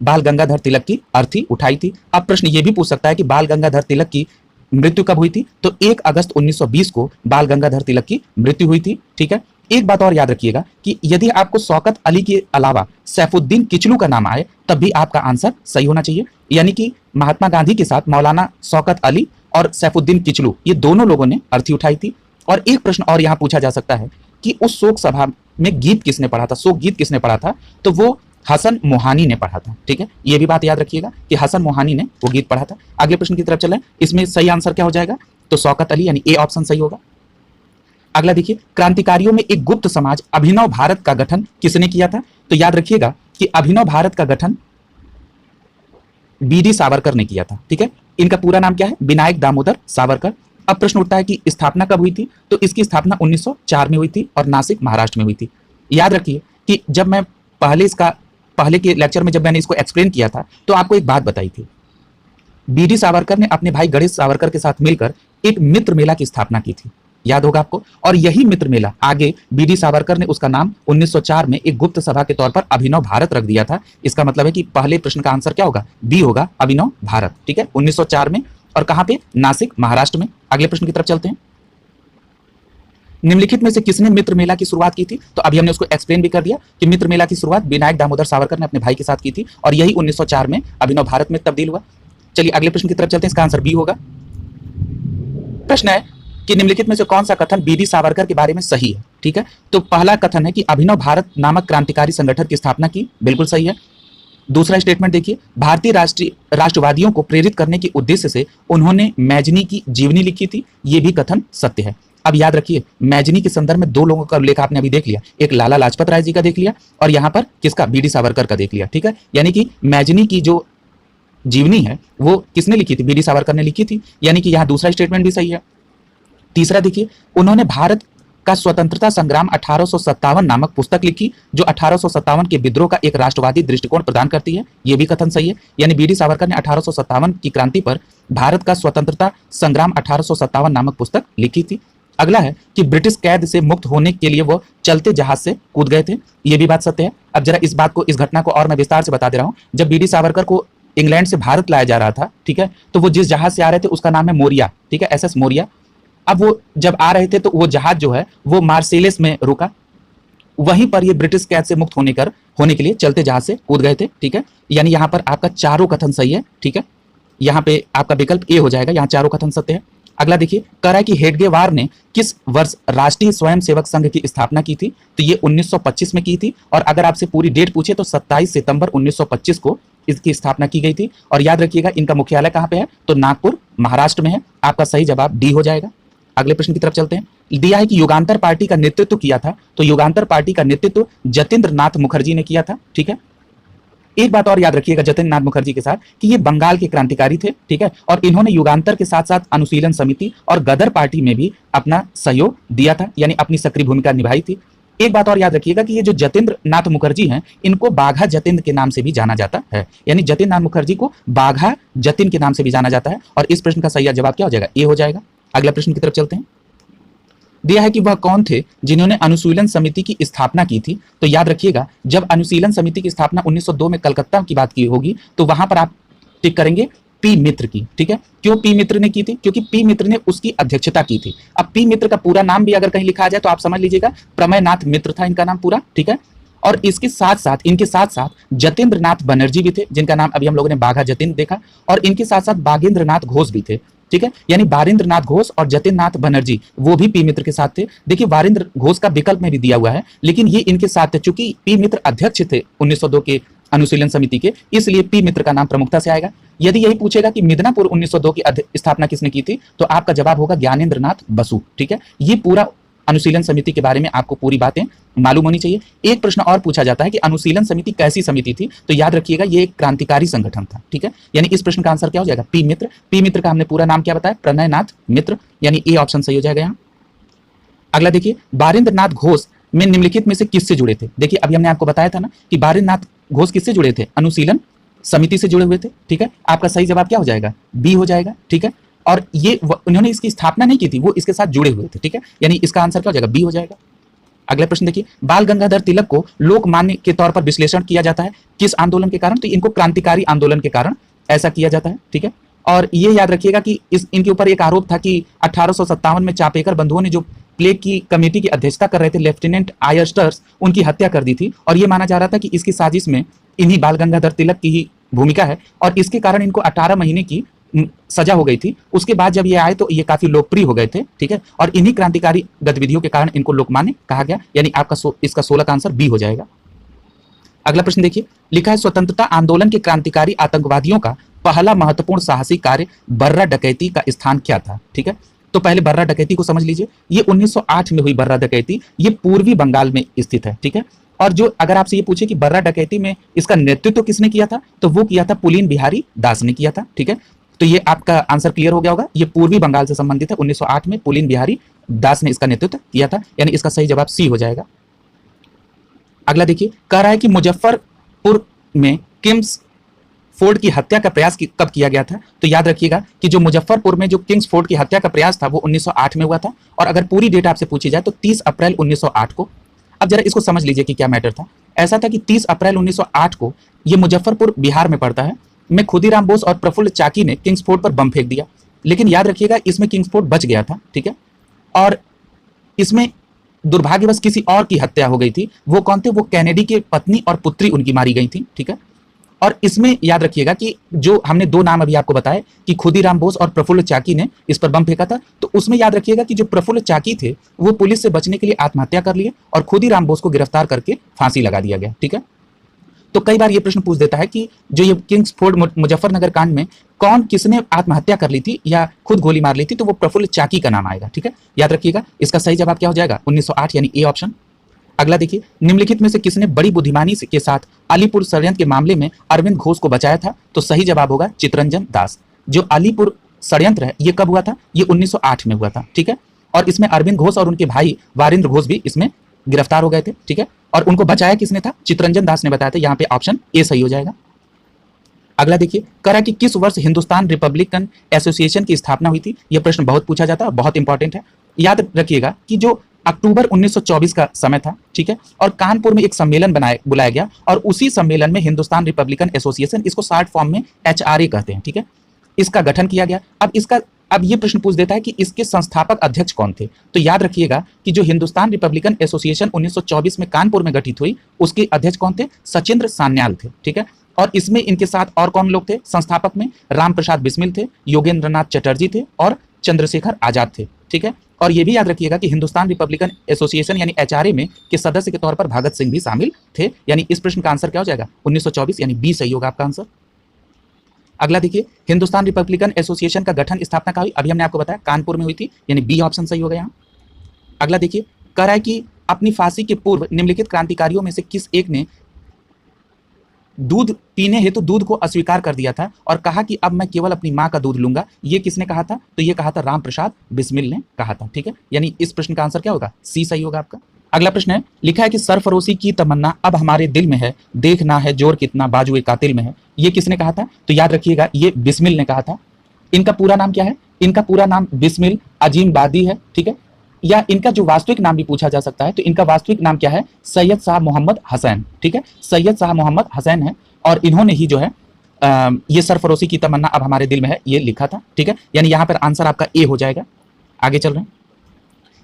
Speaker 1: बाल गंगाधर तिलक की अर्थी उठाई थी। अब प्रश्न यह भी पूछ सकता है कि बाल गंगाधर तिलक की मृत्यु कब हुई थी, तो 1 अगस्त 1920 को बाल गंगाधर तिलक की मृत्यु हुई थी। ठीक है, एक बात और याद रखिएगा कि यदि आपको शौकत अली के अलावा सैफुद्दीन किचलू का नाम आए तब भी आपका आंसर सही होना चाहिए। यानी कि महात्मा गांधी के साथ मौलाना शौकत अली और सैफुद्दीन किचलू, ये दोनों लोगों ने अर्थी उठाई थी। और एक प्रश्न और यहाँ पूछा जा सकता है कि उस शोक सभा में गीत किसने पढ़ा था, शोक गीत किसने पढ़ा था, तो वो हसन मोहानी ने पढ़ा था। ठीक है, ये भी बात याद रखिएगा कि हसन मोहानी ने वो गीत पढ़ा था। अगले प्रश्न की तरफ चलें, इसमें सही आंसर क्या हो जाएगा, तो शौकत अली, यानी ए ऑप्शन सही होगा। अगला देखिए, क्रांतिकारियों में एक गुप्त समाज अभिनव भारत का गठन किसने किया था। तो याद रखिएगा कि अभिनव भारत का गठन बी डी सावरकर ने किया था। ठीक है, इनका पूरा नाम क्या है, विनायक दामोदर सावरकर। अब प्रश्न उठता है कि स्थापना कब हुई थी, तो इसकी स्थापना 1904 में हुई थी और नासिक महाराष्ट्र में हुई थी। याद रखिए कि जब मैं पहले के लेक्चर में जब मैंने इसको एक्सप्लेन किया था तो आपको एक बात बताई थी, बी डी सावरकर ने अपने भाई गणेश सावरकर के साथ मिलकर एक मित्र मेला की स्थापना की थी, याद होगा आपको। और यही मित्र मेला आगे बी डी सावरकर ने उसका नाम 1904 में एक गुप्त सभा के तौर पर अभिनव भारत रख दिया था। इसका मतलब है कि पहले प्रश्न का आंसर क्या होगा, बी होगा, अभिनव भारत। ठीक है, 1904 में, और कहां पे, नासिक महाराष्ट्र में। अगले प्रश्न की तरफ चलते हैं। निम्नलिखित में से किसने मित्र मेला की शुरुआत की थी, तो अभी हमने उसको एक्सप्लेन भी कर दिया कि मित्र मेला की शुरुआत विनायक दामोदर सावरकर ने अपने भाई के साथ की थी और यही 1904 में अभिनव भारत में तब्दील हुआ। चलिए अगले प्रश्न की तरफ चलते हैं, इसका आंसर बी होगा। प्रश्न है कि निम्नलिखित में से कौन सा कथन बी डी सावरकर के बारे में सही है। ठीक है, तो पहला कथन है कि अभिनव भारत नामक क्रांतिकारी संगठन की स्थापना की, बिल्कुल सही है। दूसरा स्टेटमेंट देखिए, भारतीय राष्ट्रवादियों को प्रेरित करने के उद्देश्य से उन्होंने मैजनी की जीवनी लिखी थी, यह भी कथन सत्य है। अब याद रखिए, मैजनी के संदर्भ में 2 लोगों का उल्लेख आपने अभी देख लिया, एक लाला लाजपत राय जी का देख लिया और यहाँ पर किसका, बी डी सावरकर का देख लिया। ठीक है, यानी कि मैजनी की जो जीवनी है वो किसने लिखी थी, बी डी सावरकर ने लिखी थी, यानी कि यहाँ दूसरा स्टेटमेंट भी सही है। तीसरा देखिए, उन्होंने भारत का स्वतंत्रता संग्राम 1857 नामक पुस्तक लिखी, जो 1857 के विद्रोह का एक राष्ट्रवादी दृष्टिकोण प्रदान करती है। यह भी कथन सही है, यानी बी डी सावरकर ने 1857 की क्रांति पर भारत का स्वतंत्रता संग्राम 1857 नामक पुस्तक लिखी थी। अगला है कि ब्रिटिश कैद से मुक्त होने के लिए वो चलते जहाज से कूद गए थे। ये भी बात सत्य है। अब जरा इस बात को, इस घटना को और मैं विस्तार से बता दे रहा हूं। जब बी डी सावरकर को इंग्लैंड से भारत लाया जा रहा था, ठीक है, तो वो जिस जहाज से आ रहे थे उसका नाम है मोरिया, ठीक है, एसएस मोरिया। अब वो जब आ रहे थे तो वो जहाज जो है वो मार्सेलिस में रुका, वहीं पर ये ब्रिटिश कैद से मुक्त होने के लिए चलते जहाज से कूद गए थे, ठीक है। यानी यहां पर आपका चारों कथन सही है, ठीक है। यहां पे आपका विकल्प ए हो जाएगा, यहां चारों कथन सत्य है। अगला देखिए, कह रहा है कि हेडगेवार ने किस वर्ष राष्ट्रीय स्वयंसेवक संघ की स्थापना की थी? तो ये 1925 में की थी, और अगर आपसे पूरी डेट पूछे तो 27 सितंबर 1925 को इसकी स्थापना की गई थी। और याद रखिएगा इनका मुख्यालय कहां पे है? तो नागपुर, महाराष्ट्र में है। आपका सही जवाब डी हो जाएगा। अगले प्रश्न की तरफ चलते हैं। दिया है कि युगांतर पार्टी का नेतृत्व किया था, तो युगांतर पार्टी का नेतृत्व जतेंद्र नाथ मुखर्जी ने किया था, ठीक है। एक बात और याद रखिएगा जतेंद्र नाथ मुखर्जी के साथ कि ये बंगाल के क्रांतिकारी थे, ठीक है, और इन्होंने युगांतर के साथ साथ अनुशीलन समिति और गदर पार्टी में भी अपना सहयोग दिया था, यानी अपनी सक्रिय भूमिका निभाई थी। एक बात और याद रखिएगा कि ये जो जतेंद्र नाथ मुखर्जी हैं, इनको बाघा जतेंद्र के नाम से भी जाना जाता है, यानी जतेंद्र नाथ मुखर्जी को बाघा जतिन के नाम से भी जाना जाता है। और इस प्रश्न का सही जवाब क्या हो जाएगा? ए हो जाएगा। अगला प्रश्न की तरफ चलते हैं। दिया है कि वह कौन थे जिन्होंने अनुशीलन समिति की स्थापना की थी? तो याद रखिएगा जब अनुशीलन समिति की स्थापना 1902 में कलकत्ता की बात की होगी तो वहां पर आप टिक करेंगे पी मित्र की, ठीक है। क्यों पी मित्र ने की थी? क्योंकि पी मित्र ने उसकी अध्यक्षता की थी। अब पी मित्र का पूरा नाम भी अगर कहीं लिखा जाए तो आप समझ लीजिएगा प्रमेयनाथ मित्र था इनका नाम पूरा, ठीक है। और इसके साथ साथ इनके साथ साथ जतेंद्र नाथ बनर्जी भी थे, जिनका नाम अभी हम लोगों ने बाघा जतिन देखा, और इनके साथ साथ बागेंद्र नाथ घोष भी थे, ठीक है। यानी बारिंद्र नाथ घोष और जतिन नाथ बनर्जी वो भी पी मित्र के साथ थे। देखिए बारिंद्र घोष का विकल्प में भी दिया हुआ है, लेकिन ये इनके साथ थे। चूंकि पी मित्र अध्यक्ष थे 1902 के अनुशीलन समिति के, इसलिए पी मित्र का नाम प्रमुखता से आएगा। यदि यही पूछेगा कि मिदनापुर 1902 की स्थापना किसने की थी, तो आपका जवाब होगा ज्ञानेंद्र नाथ बसु, ठीक है। ये पूरा अनुशीलन समिति के बारे में आपको पूरी बातें मालूम होनी चाहिए। एक प्रश्न और पूछा जाता है कि अनुशीलन समिति कैसी समिति थी? तो याद रखिएगा ये एक क्रांतिकारी संगठन था, ठीक है। यानी इस प्रश्न का आंसर क्या हो जाएगा? पी मित्र। पी मित्र का हमने पूरा नाम क्या बताया? प्रणयनाथ मित्र, यानी ए ऑप्शन सही हो जाएगा यहाँ। अगला देखिए, बारिंद्र नाथ घोष में निम्नलिखित में से किससे जुड़े थे? देखिए अभी हमने आपको बताया था ना कि बारिंद्र नाथ घोष किससे जुड़े थे? अनुशीलन समिति से जुड़े हुए थे, ठीक है। आपका सही जवाब क्या हो जाएगा? बी हो जाएगा, ठीक है। और ये उन्होंने इसकी स्थापना नहीं की थी, वो इसके साथ जुड़े हुए थे, ठीक है। यानी इसका आंसर क्या हो जाएगा? बी हो जाएगा। अगला प्रश्न देखिए, बाल गंगाधर तिलक को लोकमान्य के तौर पर विश्लेषण किया जाता है किस आंदोलन के कारण? तो इनको क्रांतिकारी आंदोलन के कारण ऐसा किया जाता है, ठीक है। और ये याद रखिएगा कि इनके ऊपर एक आरोप था कि 1857 में चापेकर बंधुओं ने जो प्लेग की कमेटी की अध्यक्षता कर रहे थे लेफ्टिनेंट आयरस्टर्स, उनकी हत्या कर दी थी, और ये माना जा रहा था कि इसकी साजिश में इन्हीं बाल गंगाधर तिलक की ही भूमिका है, और इसके कारण इनको 18 महीने की सजा हो गई थी। उसके बाद जब ये आए तो ये काफी लोकप्रिय हो गए थे, ठीक है। और इन्हीं क्रांतिकारी गतिविधियों के कारण इनको लोकमान्य कहा गया, यानी आपका इसका 16 का आंसर बी हो जाएगा। अगला प्रश्न देखिए, लिखा है स्वतंत्रता आंदोलन के क्रांतिकारी आतंकवादियों का पहला महत्वपूर्ण साहसी कार्य बर्रा डकैती का स्थान क्या था? ठीक है, तो पहले बर्रा डकैती को समझ लीजिए। ये 1908 में हुई बर्रा डकैती, ये पूर्वी बंगाल में स्थित है, ठीक है। और जो अगर आपसे ये पूछे कि बर्रा डकैती में इसका नेतृत्व किसने किया था, तो वो किया था पुलीन बिहारी दास ने किया था, ठीक है। तो ये आपका आंसर क्लियर हो गया होगा, ये पूर्वी बंगाल से संबंधित है। 1908 में पुलीन बिहारी दास ने इसका नेतृत्व किया था, यानी इसका सही जवाब सी हो जाएगा। अगला देखिए, कह रहा है कि मुजफ्फरपुर में किंग्स फोर्ड की हत्या का प्रयास कब किया गया था? तो याद रखिएगा कि जो मुजफ्फरपुर में जो किंग्स फोर्ड की हत्या का प्रयास था वो 1908 में हुआ था, और अगर पूरी डेट आपसे पूछी जाए तो 30 अप्रैल 1908 को। अब जरा इसको समझ लीजिए कि क्या मैटर था। ऐसा था कि 30 अप्रैल 1908 को ये मुजफ्फरपुर बिहार में पड़ता है, में खुदीराम बोस और प्रफुल्ल चाकी ने किंग्स फोर्ड पर बम फेंक दिया, लेकिन याद रखिएगा इसमें किंग्स फोर्ड बच गया था, ठीक है। और इसमें दुर्भाग्यवश किसी और की हत्या हो गई थी। वो कौन थे? वो कैनेडी के पत्नी और पुत्री उनकी मारी गई थी, ठीक है। और इसमें याद रखिएगा कि जो हमने दो नाम अभी आपको बताए कि खुदीराम बोस और प्रफुल्ल चाकी ने इस पर बम फेंका था, तो उसमें याद रखिएगा कि जो प्रफुल्ल चाकी थे वो पुलिस से बचने के लिए आत्महत्या कर लिए, और खुदीराम बोस को गिरफ्तार करके फांसी लगा दिया गया, ठीक है। तो कई बार ये प्रश्न पूछ देता है कि जो ये किंग्स फोर्ड मुजफ्फरनगर कांड में कौन किसने आत्महत्या कर ली थी या खुद गोली मार ली थी, तो वो प्रफुल्ल चाकी का नाम आएगा, ठीक है। याद रखिएगा इसका सही जवाब क्या हो जाएगा? 1908, यानी ए ऑप्शन। अगला देखिए, निम्नलिखित में से किसने बड़ी बुद्धिमानी के साथ अलीपुर षड्यंत्र के मामले में अरविंद घोष को बचाया था? तो सही जवाब होगा चितरंजन दास। जो अलीपुर षड्यंत्र है ये कब हुआ था? ये 1908 में हुआ था, ठीक है। और इसमें अरविंद घोष और उनके भाई वारिंद्र घोष भी इसमें गिरफ्तार हो गए थे, ठीक है। और उनको बचाया किसने था? चित्तरंजन दास ने बताया था। यहाँ पे ऑप्शन ए सही हो जाएगा। अगला देखिए, करा कि किस वर्ष हिंदुस्तान रिपब्लिकन एसोसिएशन की स्थापना हुई थी? यह प्रश्न बहुत पूछा जाता है, बहुत इंपॉर्टेंट है। याद रखिएगा कि जो अक्टूबर 1924 का समय था, ठीक है, और कानपुर में एक सम्मेलन बुलाया गया और उसी सम्मेलन में हिंदुस्तान रिपब्लिकन एसोसिएशन, इसको शॉर्ट फॉर्म में एचआरए कहते हैं, ठीक है, इसका गठन किया गया। अब ये प्रश्न पूछ देता है कि इसके संस्थापक अध्यक्ष कौन थे? तो याद रखिएगा कि जो हिंदुस्तान रिपब्लिकन एसोसिएशन 1924 में कानपुर में गठित हुई, उसके अध्यक्ष कौन थे? सचिंद्र सान्याल थे, ठीक है। और इसमें इनके साथ और कौन लोग थे संस्थापक में? राम प्रसाद बिस्मिल थे, योगेंद्रनाथ चटर्जी थे और चंद्रशेखर आजाद थे, ठीक है। और ये भी याद रखिएगा कि हिंदुस्तान रिपब्लिकन एसोसिएशन यानी एचआरए में के सदस्य के तौर पर भगत सिंह भी शामिल थे। यानी इस प्रश्न का आंसर क्या हो जाएगा? 1924, यानी बी सही होगा आपका आंसर। अगला देखिए, हिंदुस्तान रिपब्लिकन एसोसिएशन का गठन स्थापना कहाँ हुई? अभी हमने आपको बताया कानपुर में हुई थी, यानी बी ऑप्शन सही होगा यहाँ। अगला देखिए, कह रहा है कि अपनी फांसी के पूर्व निम्नलिखित क्रांतिकारियों में से किस एक ने दूध पीने हेतु दूध को अस्वीकार कर दिया था और कहा कि अब मैं केवल अपनी मां का दूध लूंगा? ये किसने कहा था? तो ये कहा था राम प्रसाद बिस्मिल ने कहा था, ठीक है। यानी इस प्रश्न का आंसर क्या होगा? सी सही होगा आपका। अगला प्रश्न है, लिखा है कि सरफरोशी की तमन्ना अब हमारे दिल में है, देखना है जोर कितना बाजुए कातिल में है। ये किसने कहा था? तो याद रखिएगा ये बिस्मिल ने कहा था। इनका पूरा नाम क्या है? इनका पूरा नाम बिस्मिल अजीम बादी है, ठीक है। या इनका जो वास्तविक नाम भी पूछा जा सकता है, तो इनका वास्तविक नाम क्या है? सैयद शाह मोहम्मद हसैन, ठीक है। सैयद शाह मोहम्मद हसैन है और इन्होंने ही जो है ये सरफरोशी की तमन्ना अब हमारे दिल में है ये लिखा था, ठीक है। यानी यहाँ पर आंसर आपका ए हो जाएगा। आगे चल रहे हैं,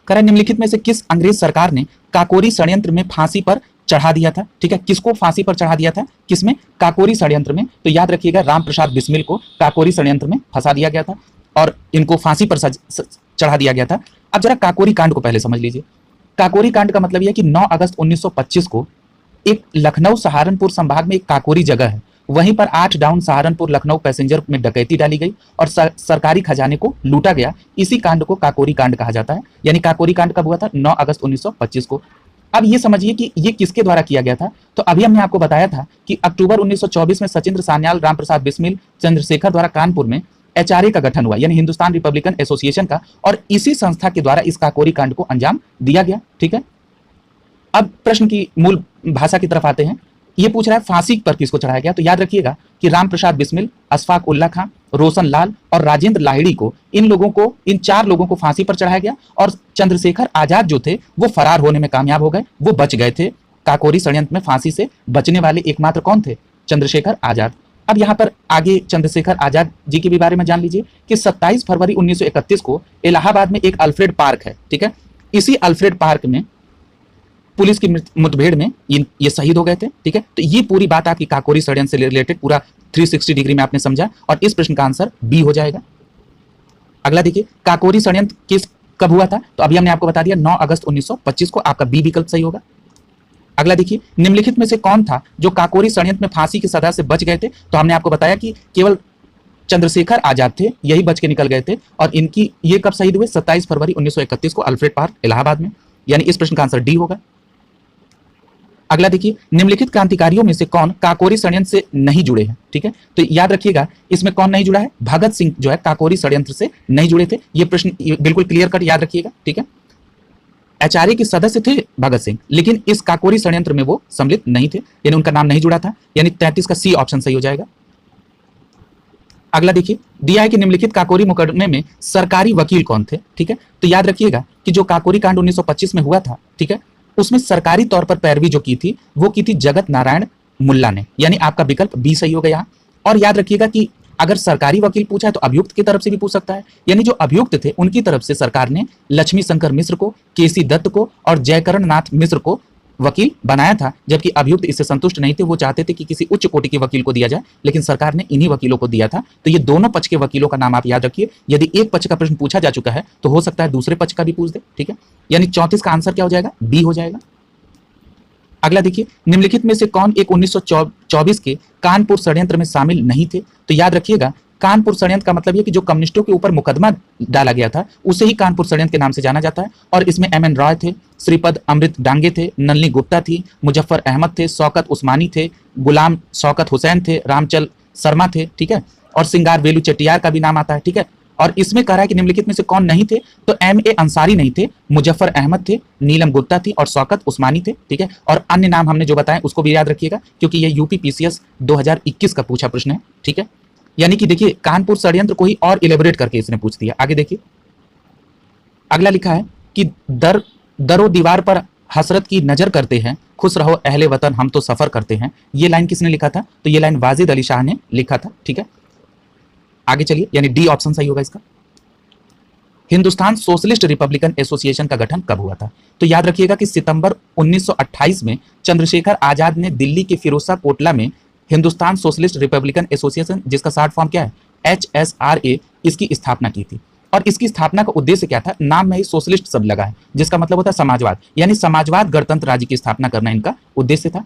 Speaker 1: कह निम्नलिखित में से किस अंग्रेज सरकार ने काकोरी षड्यंत्र में फांसी पर चढ़ा दिया था? ठीक है, किसको फांसी पर चढ़ा दिया था? किसमें? काकोरी षड्यंत्र में। तो याद रखिएगा राम प्रसाद बिस्मिल को काकोरी षड्यंत्र में फंसा दिया गया था और इनको फांसी पर चढ़ा दिया गया था। अब जरा काकोरी कांड को पहले समझ लीजिए। काकोरी कांड का मतलब यह है कि 9 अगस्त 1925 को एक लखनऊ सहारनपुर संभाग में एक काकोरी जगह है, वहीं पर 8 डाउन सहारनपुर लखनऊ पैसेंजर में डकैती डाली गई और सरकारी खजाने को लूटा गया। इसी कांड को काकोरी कांड कहा जाता है। यानी काकोरी कांड कब हुआ था? 9 अगस्त 1925 को। अब ये समझिए कि ये किसके द्वारा किया गया था। तो अभी हमने आपको बताया था कि अक्टूबर 1924 में सचिंद्र सान्याल, राम प्रसाद बिस्मिल, चंद्रशेखर द्वारा कानपुर में एचआरए का गठन हुआ, यानी हिंदुस्तान रिपब्लिकन एसोसिएशन का, और इसी संस्था के द्वारा इस काकोरी कांड को अंजाम दिया गया, ठीक है। अब प्रश्न की मूल भाषा की तरफ आते हैं। ये पूछ रहा है फांसी पर किसको चढ़ाया गया? तो याद रखिएगा कि राम प्रसाद बिस्मिल, अशफाक उल्ला खां, रोशन लाल और राजेंद्र लाहिड़ी को, इन 4 लोगों को फांसी पर चढ़ाया गया और चंद्रशेखर आजाद जो थे वो फरार होने में कामयाब हो गए, वो बच गए थे। काकोरी षड्यंत्र में फांसी से बचने वाले एकमात्र कौन थे? चंद्रशेखर आजाद। अब यहाँ पर आगे चंद्रशेखर आजाद जी के भी बारे में जान लीजिए कि 27 फरवरी 1931 को इलाहाबाद में एक अल्फ्रेड पार्क है, ठीक है। इसी अल्फ्रेड पार्क में पुलिस की मुठभेड़ में ये शहीद हो गए थे, ठीक है। तो ये पूरी बात आपकी काकोरी षड्यंत्र से रिलेटेड पूरा 360 डिग्री में आपने समझा और इस प्रश्न का आंसर बी हो जाएगा। अगला देखिए, काकोरी षड्यंत्र कब हुआ था? तो अभी हमने आपको बता दिया 9 अगस्त 1925 को, आपका बी विकल्प सही होगा। अगला देखिए, निम्नलिखित में से कौन था जो काकोरी षड्यंत्र में फांसी की सजा से बच गए थे? तो हमने आपको बताया कि केवल चंद्रशेखर आजाद थे, यही बच के निकल गए थे और इनकी ये कब शहीद हुए? 27 फरवरी 1931 को अल्फ्रेड पार्क इलाहाबाद में। यानी इस प्रश्न का आंसर डी होगा। अगला देखिए, निम्नलिखित क्रांतिकारियों में से कौन काकोरी षड्यंत्र से नहीं जुड़े हैं? ठीक है, तो याद रखिएगा इसमें कौन नहीं जुड़ा है? भगत सिंह जो है काकोरी षड्यंत्र से नहीं जुड़े थे। ये प्रश्न बिल्कुल क्लियर कट याद रखिएगा, ठीक है। एचआरए के सदस्य थे भगत सिंह, लेकिन इस काकोरी षड्यंत्र में वो सम्मिलित नहीं थे, यानी उनका नाम नहीं जुड़ा था। यानी 33 का सी ऑप्शन सही हो जाएगा। अगला देखिए, दिया है कि निम्नलिखित काकोरी मुकदमे में सरकारी वकील कौन थे? ठीक है, तो याद रखिएगा कि जो काकोरी कांड 1925 में हुआ था, ठीक है, उसमें सरकारी तौर पर पैरवी जो की थी वो की थी जगत नारायण मुल्ला ने। यानी आपका विकल्प बी सही होगा यहाँ। और याद रखिएगा कि अगर सरकारी वकील पूछा है तो अभियुक्त की तरफ से भी पूछ सकता है। यानी जो अभियुक्त थे उनकी तरफ से सरकार ने लक्ष्मी शंकर मिश्र को, केसी दत्त को और जयकरण नाथ मिश्र को वकील बनाया था, जबकि अभियुक्त इससे संतुष्ट नहीं थे। वो चाहते थे कि किसी उच्च कोटि के वकील को दिया जाए, लेकिन सरकार ने इन्हीं वकीलों को दिया था। तो ये दोनों पक्ष के वकीलों का नाम आप याद रखिए। यदि एक पक्ष का प्रश्न पूछा जा चुका है तो हो सकता है दूसरे पक्ष का भी पूछ दे, ठीक है। यानी 34 का आंसर क्या हो जाएगा? बी हो जाएगा। अगला देखिए, निम्नलिखित में से कौन एक 1924 के कानपुर षड्यंत्र में शामिल नहीं थे? तो याद रखिएगा कानपुर षड्यंत्र का मतलब यह कि जो कम्युनिस्टों के ऊपर मुकदमा डाला गया था उसे ही कानपुर षड्यंत्र के नाम से जाना जाता है। और इसमें एमएन रॉय थे, श्रीपद अमृत डांगे थे, नलनी गुप्ता थी, मुजफ्फर अहमद थे, शौकत उस्मानी थे, गुलाम शौकत हुसैन थे, रामचल शर्मा थे, ठीक है, और सिंगार वेलू चेट्टियार का भी नाम आता है, ठीक है। और इसमें कह रहा है कि निम्नलिखित में से कौन नहीं थे, तो M.A. अंसारी नहीं थे, मुजफ्फर अहमद थे, नीलम गुप्ता थी और शौकत उस्मानी थे। ठीक है, और अन्य नाम हमने जो बताए उसको भी याद रखिएगा, क्योंकि ये यूपी पीसीएस 2021 का पूछा प्रश्न है। ठीक है, यानी कि देखिए कानपुर षड्यंत्र को ही और इलेबोरेट करके इसने पूछ दिया। आगे देखिए, अगला लिखा है कि दरो दीवार पर हसरत की नजर करते हैं, खुश रहो अहले वतन हम तो सफर करते हैं। ये लाइन किसने लिखा था, तो ये लाइन वाजिद अली शाह ने लिखा था। ठीक है, आगे चलिए, यानी डी ऑप्शन सही होगा इसका। हिंदुस्तान सोशलिस्ट रिपब्लिकन एसोसिएशन का गठन कब हुआ था, तो याद रखिएगा कि सितंबर 1928 में चंद्रशेखर आजाद ने दिल्ली के फिरोजा कोटला में हिंदुस्तान सोशलिस्ट रिपब्लिकन एसोसिएशन, जिसका शॉर्ट फॉर्म क्या है HSRA, इसकी स्थापना की थी। और इसकी स्थापना का उद्देश्य क्या था, नाम में ही सोशलिस्ट शब्द लगा है, जिसका मतलब होता है समाजवाद, यानी समाजवाद गणतंत्र राज्य की स्थापना करना इनका उद्देश्य था।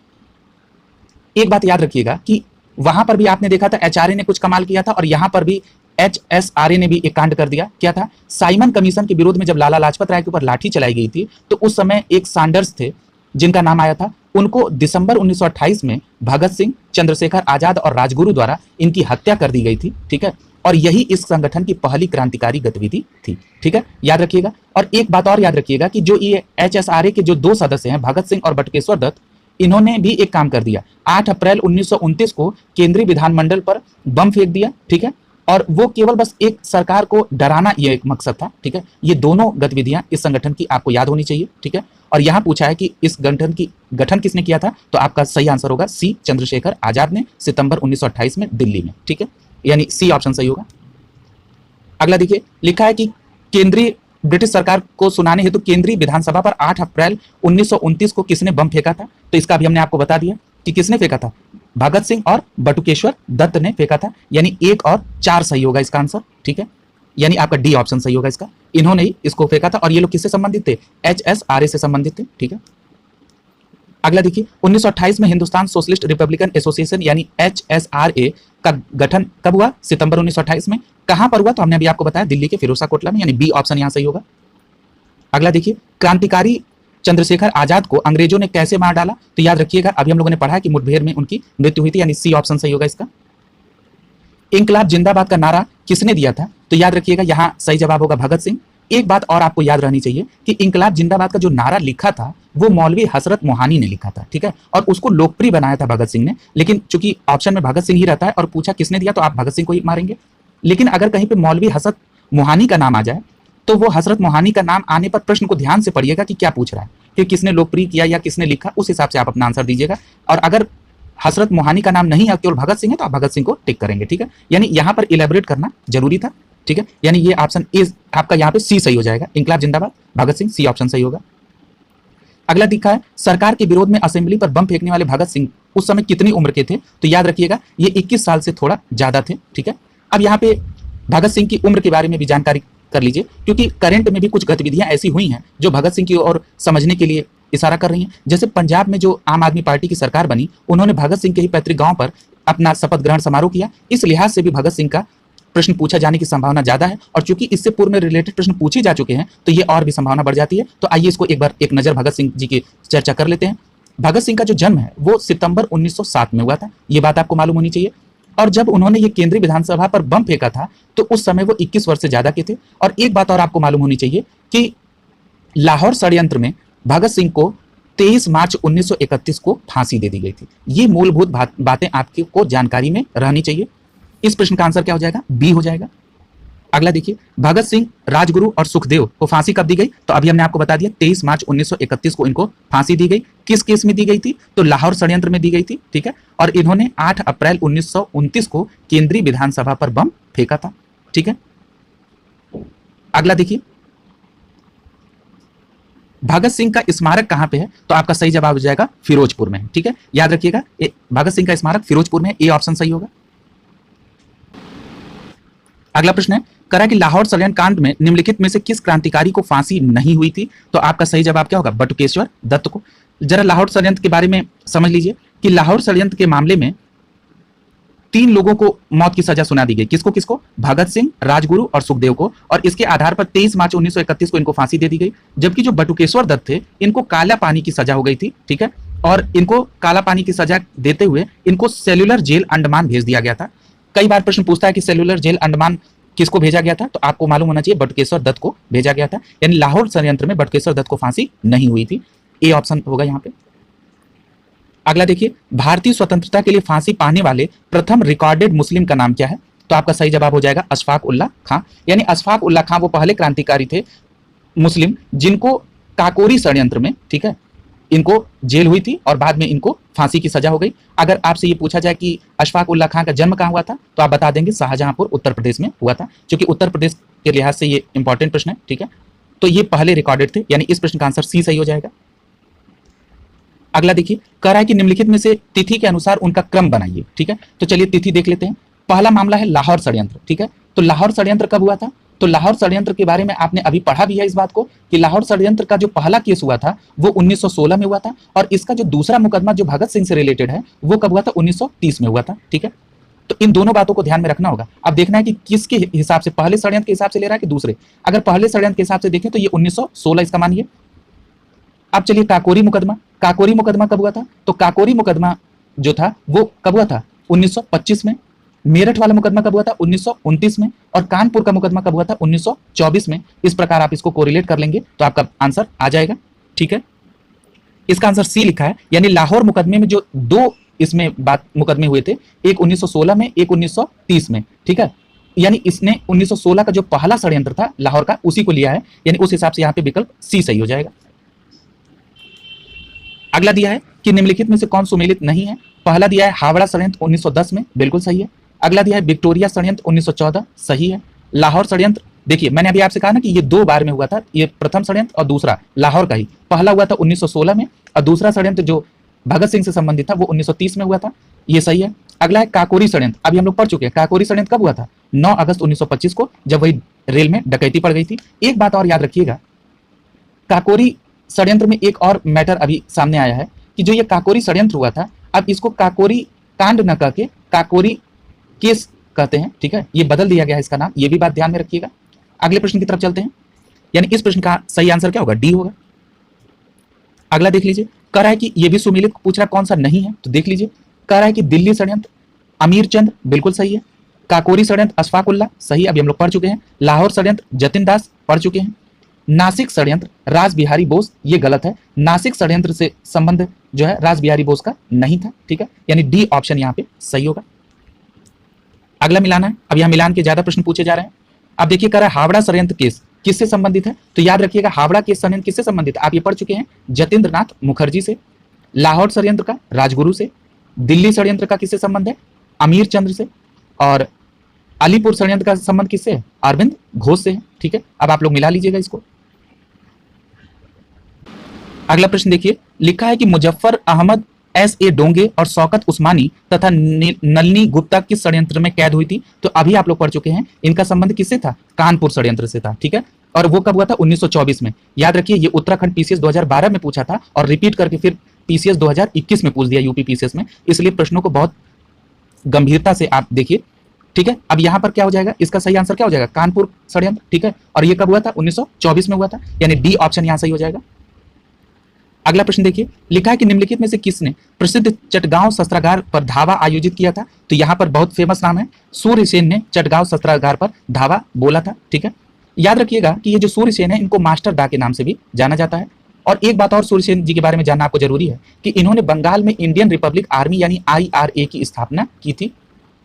Speaker 1: एक बात याद रखिएगा कि वहां पर भी आपने देखा था HRA ने कुछ कमाल किया था, और यहां पर भी HSRA ने भी एक कांड कर दिया। क्या था, साइमन कमीशन के विरोध में जब लाला लाजपत राय के ऊपर लाठी चलाई गई थी, तो उस समय एक सैंडर्स थे जिनका नाम आया था, उनको दिसंबर 1928 में भगत सिंह, चंद्रशेखर आजाद और राजगुरु द्वारा इनकी हत्या कर दी गई थी। ठीक है, और यही इस संगठन की पहली क्रांतिकारी गतिविधि थी। ठीक है, याद रखिएगा। और एक बात और याद रखिएगा कि जो ये HSRA के जो 2 सदस्य हैं, भगत सिंह और बटुकेश्वर दत्त, इन्होंने भी एक काम कर दिया। 8 अप्रैल 1929 को केंद्रीय विधानमंडल पर बम फेंक दिया। ठीक है, और वो केवल बस एक सरकार को डराना ये एक मकसद था। ठीक है, ये दोनों गतिविधियां इस संगठन की आपको याद होनी चाहिए। ठीक है, और यहां पूछा है कि इस संगठन की गठन किसने किया था, तो आपका सही आंसर होगा सी, चंद्रशेखर आजाद ने, सितंबर 1928 में दिल्ली में। ठीक है, यानी सी ऑप्शन सही होगा। अगला देखिए, लिखा है कि केंद्रीय ब्रिटिश सरकार को सुनाने हेतु केंद्रीय विधानसभा पर 8 अप्रैल 1929 को किसने बम फेंका था, तो इसका भी हमने आपको बता दिया कि किसने फेंका था, भगत सिंह और बटुकेश्वर दत्त ने फेंका था, यानी 1 और 4 सही होगा इसका आंसर। ठीक है, यानी आपका डी ऑप्शन सही होगा इसका, इन्होंने ही इसको फेंका था। और ये लोग किससे संबंधित थे, HSRA से संबंधित थे। ठीक है, अगला देखिए, 1928 में हिंदुस्तान सोशलिस्ट रिपब्लिकन एसोसिएशन यानी HSRA का गठन कब हुआ, सितंबर 1928 में। कहां पर हुआ, तो हमने अभी आपको बताया दिल्ली के फिरोजा कोटला में, यानी बी ऑप्शन यहां सही होगा। अगला देखिए, क्रांतिकारी चंद्रशेखर आजाद को अंग्रेजों ने कैसे मार डाला, तो याद रखिएगा अभी हम लोगों ने पढ़ा कि मुठभेड़ में उनकी मृत्यु हुई थी, यानी सी ऑप्शन सही होगा इसका। इंकलाब जिंदाबाद का नारा किसने दिया था, तो याद रखिएगा यहां सही जवाब होगा भगत सिंह। एक बात और आपको याद रहनी चाहिए कि इंकलाब जिंदाबाद का जो नारा लिखा था वो मौलवी हसरत मोहानी ने लिखा था। ठीक है, और उसको लोकप्रिय बनाया था भगत सिंह ने, लेकिन चूंकि ऑप्शन में भगत सिंह ही रहता है और पूछा किसने दिया, तो आप भगत सिंह को ही मारेंगे। लेकिन अगर कहीं पे मौलवी हसरत मोहानी का नाम आ जाए, तो वो हजरत मोहानी का नाम आने पर प्रश्न को ध्यान से पढ़िएगा कि क्या पूछ रहा है, कि किसने लोकप्रिय किया या किसने लिखा, उस हिसाब से आप अपना आंसर दीजिएगा। और अगर हजरत मोहानी का नाम नहीं है, केवल भगत सिंह है, तो आप भगत सिंह को टिक करेंगे। ठीक है, यानी यहाँ पर इलेबोरेट करना जरूरी था। ठीक है, यानी ये ऑप्शन ए आपका यहाँ पे सी सही हो जाएगा, इंकलाब जिंदाबाद भगत सिंह, सी ऑप्शन सही होगा। अगला दिखा है, सरकार के विरोध में असेंबली पर बम फेंकने वाले भगत सिंह उस समय कितनी उम्र के थे, तो याद रखिएगा ये 21 साल से थोड़ा ज्यादा थे। ठीक है, अब यहाँ पे भगत सिंह की उम्र के बारे में भी जानकारी कर लीजिए, क्योंकि करंट में भी कुछ गतिविधियां ऐसी हुई हैं जो भगत सिंह की ओर समझने के लिए इशारा कर रही हैं। जैसे पंजाब में जो आम आदमी पार्टी की सरकार बनी, उन्होंने भगत सिंह के ही पैतृक गांव पर अपना शपथ ग्रहण समारोह किया। इस लिहाज से भी भगत सिंह का प्रश्न पूछा जाने की संभावना ज्यादा है, और चूंकि इससे पूर्व में रिलेटेड प्रश्न पूछे जा चुके हैं, तो ये और भी संभावना बढ़ जाती है। तो आइए इसको एक बार एक नजर भगत सिंह जी की चर्चा कर लेते हैं। भगत सिंह का जो जन्म है वो सितंबर 1907 में हुआ था, ये बात आपको मालूम होनी चाहिए। और जब उन्होंने ये केंद्रीय विधानसभा पर बम फेंका था, तो उस समय वो 21 वर्ष से ज्यादा के थे। और एक बात और आपको मालूम होनी चाहिए कि लाहौर षड्यंत्र में भगत सिंह को 23 मार्च 1931 को फांसी दे दी गई थी। ये मूलभूत बातें आपको जानकारी में रहनी चाहिए। इस प्रश्न का आंसर क्या हो जाएगा, बी हो जाएगा। अगला देखिए, भगत सिंह, राजगुरु और सुखदेव को फांसी कब दी गई, तो अभी हमने आपको बता दिया 23 मार्च 1931 को इनको फांसी दी गई। किस केस में दी गई थी, तो लाहौर षड्यंत्र में दी गई थी। ठीक है, और इन्होंने 8 अप्रैल 1929 को केंद्रीय विधानसभा पर बम फेंका था। ठीक है, अगला देखिए, भगत सिंह का स्मारक कहां पे है, तो आपका सही जवाब हो जाएगा फिरोजपुर में। ठीक है, याद रखिएगा भगत सिंह का स्मारक फिरोजपुर में, ए ऑप्शन सही होगा। अगला प्रश्न है, करा कि लाहौर षड्यंत्र कांड में निम्नलिखित में से किस क्रांतिकारी को फांसी नहीं हुई थी, तो आपका सही जवाब क्या होगा, बटुकेश्वर दत्त को। जरा लाहौर षड्यंत्र के बारे में समझ लीजिए कि लाहौर षड्यंत्र के मामले में 3 लोगों को मौत की सजा सुना दी गई। किसको किसको, भगत सिंह, राजगुरु और सुखदेव को। और इसके आधार पर 23 मार्च 1931 को इनको फांसी दे दी गई। जबकि जो बटुकेश्वर दत्त थे, इनको काला पानी की सजा हो गई थी। ठीक है, और इनको काला पानी की सजा देते हुए इनको सेल्युलर जेल अंडमान भेज दिया गया था। कई बार प्रश्न पूछता है कि सेल्युलर जेल अंडमान किसको भेजा गया था? तो आपको मालूम होना चाहिए बटुकेश्वर दत्त को भेजा गया था, यानी लाहौर षड्यंत्र में बटुकेश्वर दत्त को फांसी नहीं हुई थी। ए ऑप्शन होगा यहाँ पे। अगला देखिए, भारतीय स्वतंत्रता के लिए फांसी पाने वाले प्रथम रिकॉर्डेड मुस्लिम का नाम क्या है? तो आपका सही जवाब हो जाएगा अशफाक उल्लाह खां, यानी अशफाक उल्लाह खां वो पहले क्रांतिकारी थे मुस्लिम जिनको काकोरी षड्यंत्र में, ठीक है, इनको जेल हुई थी और बाद में इनको फांसी की सजा हो गई। अगर आपसे ये पूछा जाए कि अशफाक उल्लाह खां का जन्म कहाँ हुआ था, तो आप बता देंगे शाहजहांपुर उत्तर प्रदेश में हुआ था, क्योंकि उत्तर प्रदेश के लिहाज से ये इंपॉर्टेंट प्रश्न है, ठीक है। तो ये पहले रिकॉर्डेड थे, यानी इस प्रश्न का आंसर सी सही हो जाएगा। अगला देखिए, कह रहा है कि निम्नलिखित में से तिथि के अनुसार उनका क्रम बनाइए, ठीक है। तो चलिए तिथि देख लेते हैं। पहला मामला है लाहौर षड्यंत्र, ठीक है। तो लाहौर षड्यंत्र कब हुआ था? तो लाहौर षड्यंत्र के बारे में आपने अभी पढ़ा भी है इस बात को कि लाहौर षड्यंत्र का जो पहला केस हुआ था वो 1916 में हुआ था, और इसका जो दूसरा मुकदमा जो भगत सिंह से रिलेटेड है वो कब हुआ था? 1930 में हुआ था, ठीक है। तो इन दोनों बातों को ध्यान में रखना होगा। अब देखना है कि किसके हिसाब से, पहले षड्यंत्र के हिसाब से ले रहा है कि दूसरे। अगर पहले षड्यंत्र के हिसाब से देखें तो ये 1916 इसका मानिए। अब चलिए काकोरी मुकदमा, काकोरी मुकदमा कब हुआ था? तो काकोरी मुकदमा जो था वो कब हुआ था? 1925 में। मेरठ वाला मुकदमा कब हुआ था? 1929 में। और कानपुर का मुकदमा कब हुआ था? 1924 में। इस प्रकार आप इसको कोरिलेट कर लेंगे तो आपका आंसर आ जाएगा, ठीक है। इसका आंसर सी लिखा है, यानी लाहौर मुकदमे में जो दो इसमें बात मुकदमे हुए थे, एक 1916 में, एक 1930 में, ठीक है। यानी इसने 1916 का जो पहला षड्यंत्र था लाहौर का उसी को लिया है, यानी उस हिसाब से यहाँ पे विकल्प सी सही हो जाएगा। अगला दिया है कि निम्नलिखित में से कौन सुमेलित नहीं है? पहला दिया है हावड़ा षड्यंत्र 1910 में, बिल्कुल सही है। अगला दिया है विक्टोरिया षड्यंत्र 1914, सही है। लाहौर षड्यंत्र, देखिए मैंने अभी आपसे कहा ना कि ये दो बार में हुआ था, ये प्रथम षड्यंत्र और दूसरा लाहौर का ही। पहला हुआ था 1916 में और दूसरा षड्यंत्र जो भगत सिंह से संबंधित था वो 1930 में हुआ था, ये सही है। अगला है काकोरी षड्यंत्र, अभी हम लोग पढ़ चुके हैं। काकोरी षड्यंत्र कब हुआ था? 9 अगस्त 1925 को, जब वही रेल में डकैती पड़ गई थी। एक बात और याद रखिएगा, काकोरी षड्यंत्र में एक और मैटर अभी सामने आया है कि जो ये काकोरी षड्यंत्र हुआ था, अब इसको काकोरी कांड न कह के काकोरी केस कहते हैं, ठीक है। ये बदल दिया गया है इसका नाम, ये भी बात ध्यान में रखिएगा। अगले प्रश्न की तरफ चलते हैं, यानी इस प्रश्न का सही आंसर क्या होगा? डी होगा। अगला देख लीजिए, कह रहा है कि ये भी सुमेलित पूछ रहा कौन सा नहीं है, तो देख लीजिए। कह रहा है कि दिल्ली षड्यंत्र अमीर चंद, बिल्कुल सही है। काकोरी षड्यंत्र अशफाक उल्लाह, सही, अभी हम लोग पढ़ चुके हैं। लाहौर षड्यंत्र जतिन दास, पढ़ चुके हैं। नासिक षड्यंत्र रास बिहारी बोस, ये गलत है। नासिक षड्यंत्र से संबंध जो है रास बिहारी बोस का नहीं था, ठीक है, यानी डी ऑप्शन यहाँ पे सही होगा। अगला मिलान है, अब यहाँ मिलान के ज्यादा प्रश्न पूछे जा रहे हैं। अब देखिए, कह रहा है हावड़ा षड्यंत्र केस किससे संबंधित है? तो याद रखिएगा हावड़ा केस षड्यंत्र किससे संबंधित है? आप ये पढ़ चुके हैं, जतेंद्र नाथ मुखर्जी से। लाहौर षड्यंत्र का राजगुरु से। दिल्ली षड्यंत्र का किससे संबंध है? अमीर चंद्र से। और अलीपुर षड्यंत्र का संबंध किससे है? अरविंद घोष से है, ठीक है। अब आप लोग मिला लीजिएगा इसको। अगला प्रश्न देखिए, लिखा है कि मुजफ्फर अहमद, S.A. डोंगे और शौकत उस्मानी तथा नलिनी गुप्ता किस षड्यंत्र में कैद हुई थी? तो अभी आप लोग पढ़ चुके हैं, इनका संबंध किससे था? कानपुर षड्यंत्र से था, ठीक है। और वो कब हुआ था? 1924 में। याद रखिए, ये उत्तराखंड पीसीएस 2012 में पूछा था और रिपीट करके फिर पीसीएस 2021 में पूछ दिया, यूपी पीसीएस में। इसलिए प्रश्नों को बहुत गंभीरता से आप देखिए, ठीक है। अब यहाँ पर क्या हो जाएगा? इसका सही आंसर क्या हो जाएगा? कानपुर षड्यंत्र, ठीक है। और ये कब हुआ था? 1924 में हुआ था, यानी डी ऑप्शन यहाँ सही हो जाएगा। अगला प्रश्न देखिए, लिखा है कि निम्नलिखित में से किसने प्रसिद्ध चटगांव शस्त्रागार पर धावा आयोजित किया था? तो यहाँ पर बहुत फेमस नाम है, सूर्यसेन ने चटगांव शस्त्रागार पर धावा बोला था, ठीक है। याद रखिएगा कि ये जो सूर्यसेन है इनको मास्टर दा के नाम से भी जाना जाता है। और एक बात और सूर्यसेन जी के बारे में जानना आपको जरूरी है कि इन्होंने बंगाल में इंडियन रिपब्लिक आर्मी यानी IRA की स्थापना की थी,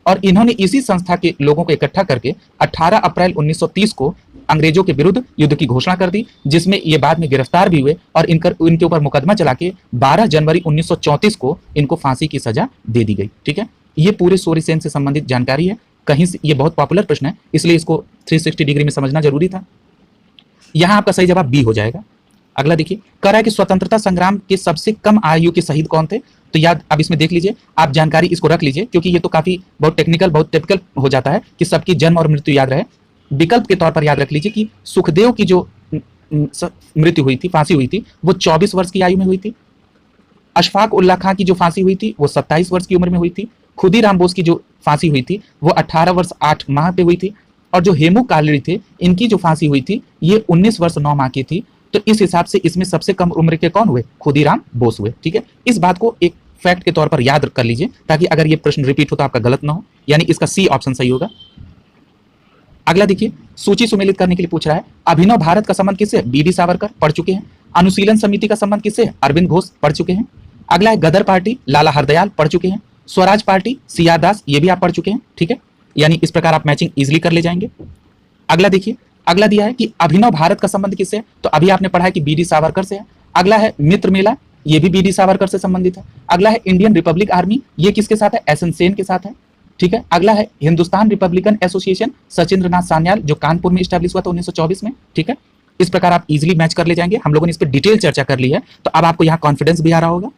Speaker 1: और इन्होंने इसी संस्था के लोगों को इकट्ठा करके 18 अप्रैल 1930 को अंग्रेजों के विरुद्ध युद्ध की घोषणा कर दी, जिसमें ये बाद में गिरफ्तार भी हुए और इनके ऊपर मुकदमा चला के 12 जनवरी 1934 को इनको फांसी की सजा दे दी गई, ठीक है। ये पूरे सूर्यसेन से संबंधित जानकारी है, कहीं से ये बहुत पॉपुलर प्रश्न है, इसलिए इसको 360 डिग्री में समझना जरूरी था। यहाँ आपका सही जवाब बी हो जाएगा। अगला देखिए, कह रहा है कि स्वतंत्रता संग्राम के सबसे कम आयु के शहीद कौन थे? तो याद, अब इसमें देख लीजिए, आप जानकारी इसको रख लीजिए, क्योंकि ये तो काफी बहुत टेक्निकल, बहुत टिपिकल हो जाता है कि सबकी जन्म और मृत्यु याद रहे। विकल्प के तौर पर याद रख लीजिए कि सुखदेव की जो मृत्यु हुई थी, फांसी हुई थी, वो 24 वर्ष की आयु में हुई थी। अशफाक उल्लाह खां की जो फांसी हुई थी वो 27 वर्ष की उम्र में हुई थी। खुदीराम बोस की जो फांसी हुई थी वो 18 वर्ष 8 माह पे हुई थी। और जो हेमू कालड़ी थे, इनकी जो फांसी हुई थी ये 19 वर्ष 9 माह की थी। तो इस हिसाब से इसमें सबसे कम उम्र के कौन हुए? खुदीराम बोस हुए, ठीक है। इस बात को एक फैक्ट के तौर पर याद कर लीजिए, ताकि अगर ये प्रश्न रिपीट हो तो आपका गलत ना हो, यानी इसका सी ऑप्शन सही होगा। अगला देखिए, सूची सुमेलित करने के लिए पूछ रहा है, अभिनव भारत का संबंध किससे? बी डी सावरकर, पढ़ चुके हैं। अनुशीलन समिति का संबंध किससे? अरविंद घोष, पढ़ चुके हैं। अगला है गदर पार्टी, लाला हरदयाल, पढ़ चुके हैं। स्वराज पार्टी, सी आर दास, ये भी आप पढ़ चुके हैं, ठीक है। यानी इस प्रकार आप मैचिंग इजिली कर ले जाएंगे। अगला देखिए, अगला दिया है कि अभिनव भारत का संबंध किससे है? तो अभी आपने पढ़ा है कि बी डी सावरकर से है। अगला है मित्र मेला, ये भी बी डी सावरकर से संबंधित है। अगला है इंडियन रिपब्लिक आर्मी, ये किसके साथ है? एस एन सेन के साथ है, ठीक है। अगला है हिंदुस्तान रिपब्लिकन एसोसिएशन, सचिंद्र नाथ सान्याल, जो कानपुर में स्टैब्लिश हुआ था 1924 में, ठीक है। इस प्रकार आप इजीली मैच कर ले जाएंगे। हम लोगों ने इस पर डिटेल चर्चा कर ली है, तो अब आपको यहाँ कॉन्फिडेंस भी आ रहा होगा।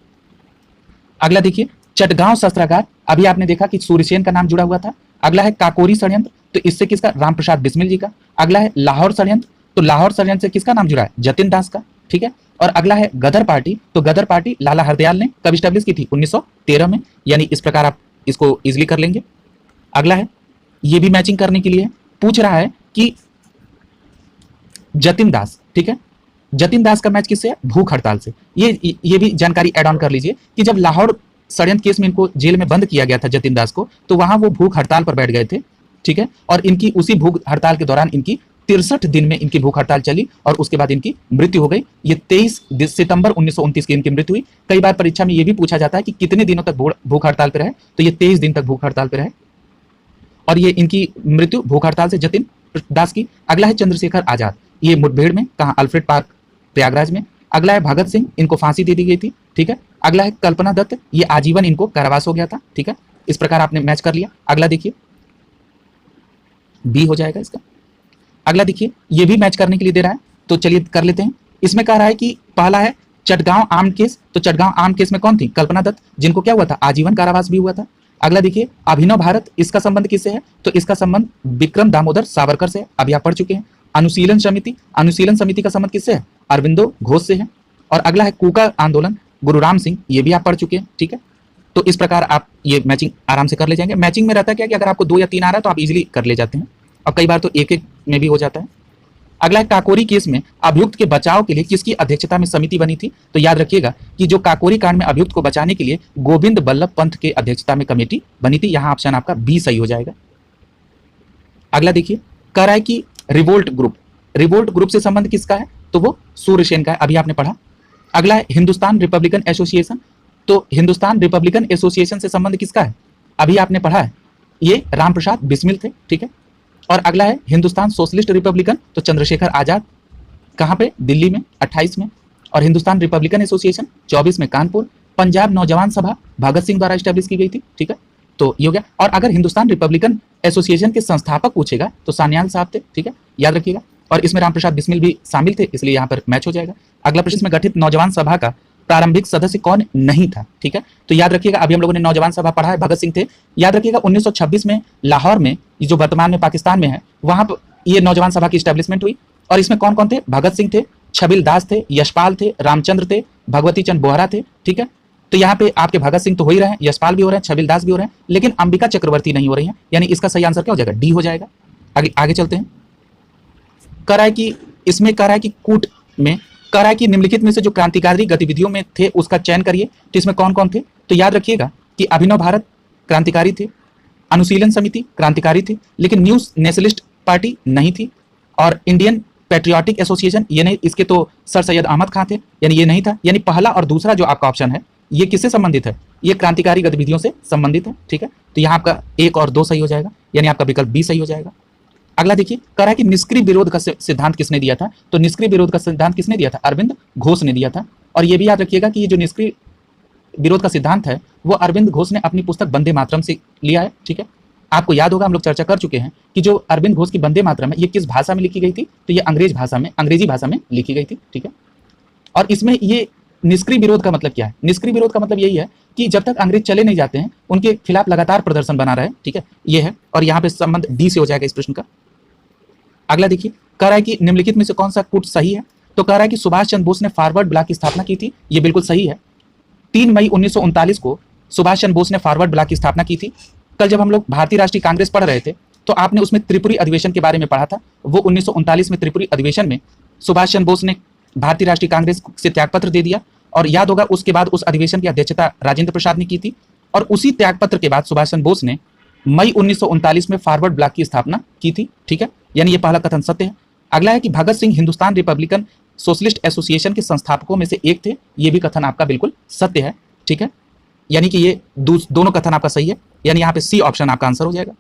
Speaker 1: अगला देखिए, चटगांव शस्त्रागार, अभी आपने देखा कि सूर्यसेन का नाम जुड़ा हुआ था। अगला है काकोरी षड्यंत्र, तो इससे किसका? रामप्रसाद बिस्मिल जी का। अगला है लाहौर षड्यंत्र, तो लाहौर षड्यंत्र से किसका नाम जुड़ा है? जतिन दास का, ठीक है। और अगला है गदर पार्टी, तो गदर पार्टी लाला हरदयाल ने कब स्टैब्लिश की थी? 1913 में। यानी इस प्रकार आप इसको इजिली कर लेंगे। अगला है, ये भी मैचिंग करने के लिए पूछ रहा है कि जतिन दास, ठीक है। जतिन दास का मैच किससे है? भूख हड़ताल से। ये भी जानकारी ऐड ऑन कर लीजिए कि जब लाहौर षड्यंत्र केस में इनको जेल में बंद किया गया था जतिन दास को, तो वहां वो भूख हड़ताल पर बैठ गए थे, ठीक है। और इनकी उसी भूख हड़ताल के दौरान इनकी 63 दिन में इनकी भूख हड़ताल चली और उसके बाद इनकी मृत्यु हो गई। ये 23 सितंबर 1929 की इनकी मृत्यु हुई। कई बार परीक्षा में ये भी पूछा जाता है कि कितने दिनों तक भूख हड़ताल पर रहे, तो ये 23 दिन तक भूख हड़ताल पर रहे और ये इनकी मृत्यु भूख हड़ताल से जतिन दास की। अगला है चंद्रशेखर आजाद, ये मुठभेड़ में कहा? अल्फ्रेड पार्क, प्रयागराज में। अगला है भगत सिंह, इनको फांसी दे दी गई थी, ठीक है। अगला है कल्पना दत्त, ये आजीवन इनको कारावास हो गया था, ठीक है। इस प्रकार आपने मैच कर लिया। अगला देखिए, बी हो जाएगा इसका। अगला देखिए, ये भी मैच करने के लिए दे रहा है, तो चलिए कर लेते हैं। इसमें कह रहा है कि पहला है चटगांव आर्म केस, तो चटगांव आर्म केस में कौन थी? कल्पना दत्त, जिनको क्या हुआ था? आजीवन कारावास भी हुआ था। अगला देखिए, अभिनव भारत, इसका संबंध किससे है? तो इसका संबंध विक्रम दामोदर सावरकर से है, अभी आप पढ़ चुके हैं। अनुशीलन समिति, अनुशीलन समिति का संबंध किससे है? अरविंदो घोष से है। और अगला है कूका आंदोलन, गुरु राम सिंह, ये भी आप पढ़ चुके हैं, ठीक है। तो इस प्रकार आप ये मैचिंग आराम से कर ले जाएंगे। मैचिंग में रहता है क्या कि अगर आपको 2 या 3 आ रहा है तो आप इजीली कर ले जाते हैं, और कई बार तो एक में भी हो जाता है। अगला है काकोरी केस में अभियुक्त के बचाव के लिए किसकी अध्यक्षता में समिति बनी थी? तो याद रखिएगा कि जो काकोरी कांड में अभियुक्त को बचाने के लिए गोविंद बल्लभ पंत के अध्यक्षता में कमेटी बनी थी। यहां ऑप्शन आपका बी सही हो जाएगा। अगला देखिए, कह रहा है कि रिवोल्ट ग्रुप, रिवोल्ट ग्रुप से संबंध किसका है? तो वो सूर्यसेन का है, अभी आपने पढ़ा। अगला है हिंदुस्तान रिपब्लिकन एसोसिएशन, तो हिंदुस्तान रिपब्लिकन एसोसिएशन से संबंध किसका है? अभी आपने पढ़ा है, ये रामप्रसाद बिस्मिल थे, ठीक है। और अगला है हिंदुस्तान सोशलिस्ट रिपब्लिकन, तो चंद्रशेखर आजाद, कहाँ पे? दिल्ली में 28 में। और हिंदुस्तान रिपब्लिकन एसोसिएशन 24 में कानपुर। पंजाब नौजवान सभा भगत सिंह द्वारा स्टैब्लिश की गई थी, ठीक है। तो ये हो गया। और अगर हिंदुस्तान रिपब्लिकन एसोसिएशन के संस्थापक पूछेगा तो सान्याल साहब थे, ठीक है, याद रखिएगा। और इसमें रामप्रसाद बिस्मिल भी शामिल थे, इसलिए यहाँ पर मैच हो जाएगा। अगला प्रश्न में गठित नौजवान सभा का प्रारंभिक सदस्य कौन नहीं था, ठीक है। तो याद रखिएगा, अभी हम लोगों ने नौजवान सभा पढ़ा है, भगत सिंह थे। याद रखिएगा 1926 में लाहौर में, जो वर्तमान में पाकिस्तान में है, वहां पर ये नौजवान सभा की स्टैब्लिशमेंट हुई। और इसमें कौन कौन थे? भगत सिंह थे, छबिल दास थे, यशपाल थे, रामचंद्र थे, भगवती चंद बोहरा थे, ठीक है। तो यहाँ पे आपके भगत सिंह तो हो ही रहे हैं, यशपाल भी हो रहे हैं, छबिल दास भी हो रहे हैं, लेकिन अंबिका चक्रवर्ती नहीं हो रही है। यानी इसका सही आंसर क्या हो जाएगा? डी हो जाएगा। आगे चलते हैं। कह रहा है कि इसमें कह रहा है कि कूट में कह रहा है कि निम्नलिखित में से जो क्रांतिकारी गतिविधियों में थे उसका चयन करिए। तो इसमें कौन कौन थे? तो याद रखिएगा कि अभिनव भारत क्रांतिकारी थे, अनुशीलन समिति क्रांतिकारी थी, लेकिन न्यू नेशनलिस्ट पार्टी नहीं थी, और इंडियन पैट्रियोटिक एसोसिएशन ये नहीं, इसके तो सर सैयद अहमद खां थे, यानी ये नहीं था। यानी पहला और दूसरा जो आपका ऑप्शन है ये किससे संबंधित है? ये क्रांतिकारी गतिविधियों से संबंधित है, ठीक है। तो यहाँ आपका 1 और 2 सही हो जाएगा, यानी आपका विकल्प बी सही हो जाएगा। अगला देखिए, कह रहा है कि निष्क्रिय विरोध का सिद्धांत किसने दिया था? तो निष्क्रिय विरोध का सिद्धांत किसने दिया था? अरविंद घोष ने दिया था। और ये भी याद रखिएगा कि ये जो निष्क्रिय विरोध का सिद्धांत है वो अरविंद घोष ने अपनी पुस्तक वंदे मातरम से लिया है, ठीक है। आपको याद होगा, हम लोग चर्चा कर चुके हैं कि जो अरविंद घोष की वंदे मातरम है ये किस भाषा में लिखी गई थी? तो ये अंग्रेजी भाषा में लिखी गई थी, ठीक है। और इसमें ये निष्क्रिय विरोध का मतलब क्या है? निष्क्रिय विरोध का मतलब यही है कि जब तक अंग्रेज चले नहीं जाते हैं उनके खिलाफ लगातार प्रदर्शन बना रहे, ठीक है, ये है। और यहाँ पे संबंध डी से हो जाएगा इस प्रश्न का। अगला देखिए, कह रहा है कि निम्नलिखित में से कौन सा कूट सही है? तो कह रहा है कि सुभाष चंद्र बोस ने फॉरवर्ड ब्लॉक की स्थापना की थी, ये बिल्कुल सही है। 3 मई 1939 को सुभाष चंद्र बोस ने फॉरवर्ड ब्लॉक की स्थापना की थी। कल जब हम लोग भारतीय राष्ट्रीय कांग्रेस पढ़ रहे थे तो आपने उसमें त्रिपुरी अधिवेशन के बारे में पढ़ा था। वो 1939 में त्रिपुरी अधिवेशन में सुभाष चंद्र बोस ने भारतीय राष्ट्रीय कांग्रेस से त्यागपत्र दे दिया, और याद होगा उसके बाद उस अधिवेशन की अध्यक्षता राजेंद्र प्रसाद ने की थी। और उसी त्यागपत्र के बाद सुभाष चंद्र बोस ने मई 1939 में फॉरवर्ड ब्लॉक की स्थापना की थी, ठीक है, यानी ये पहला कथन सत्य है। अगला है कि Bhagat Singh Hindustan republican socialist association के संस्थापकों में से एक थे, ये भी कथन आपका बिल्कुल सत्य है, ठीक है, यानी कि ये दोनों कथन आपका सही है, यानी यहाँ पे सी ऑप्शन आपका आंसर हो जाएगा।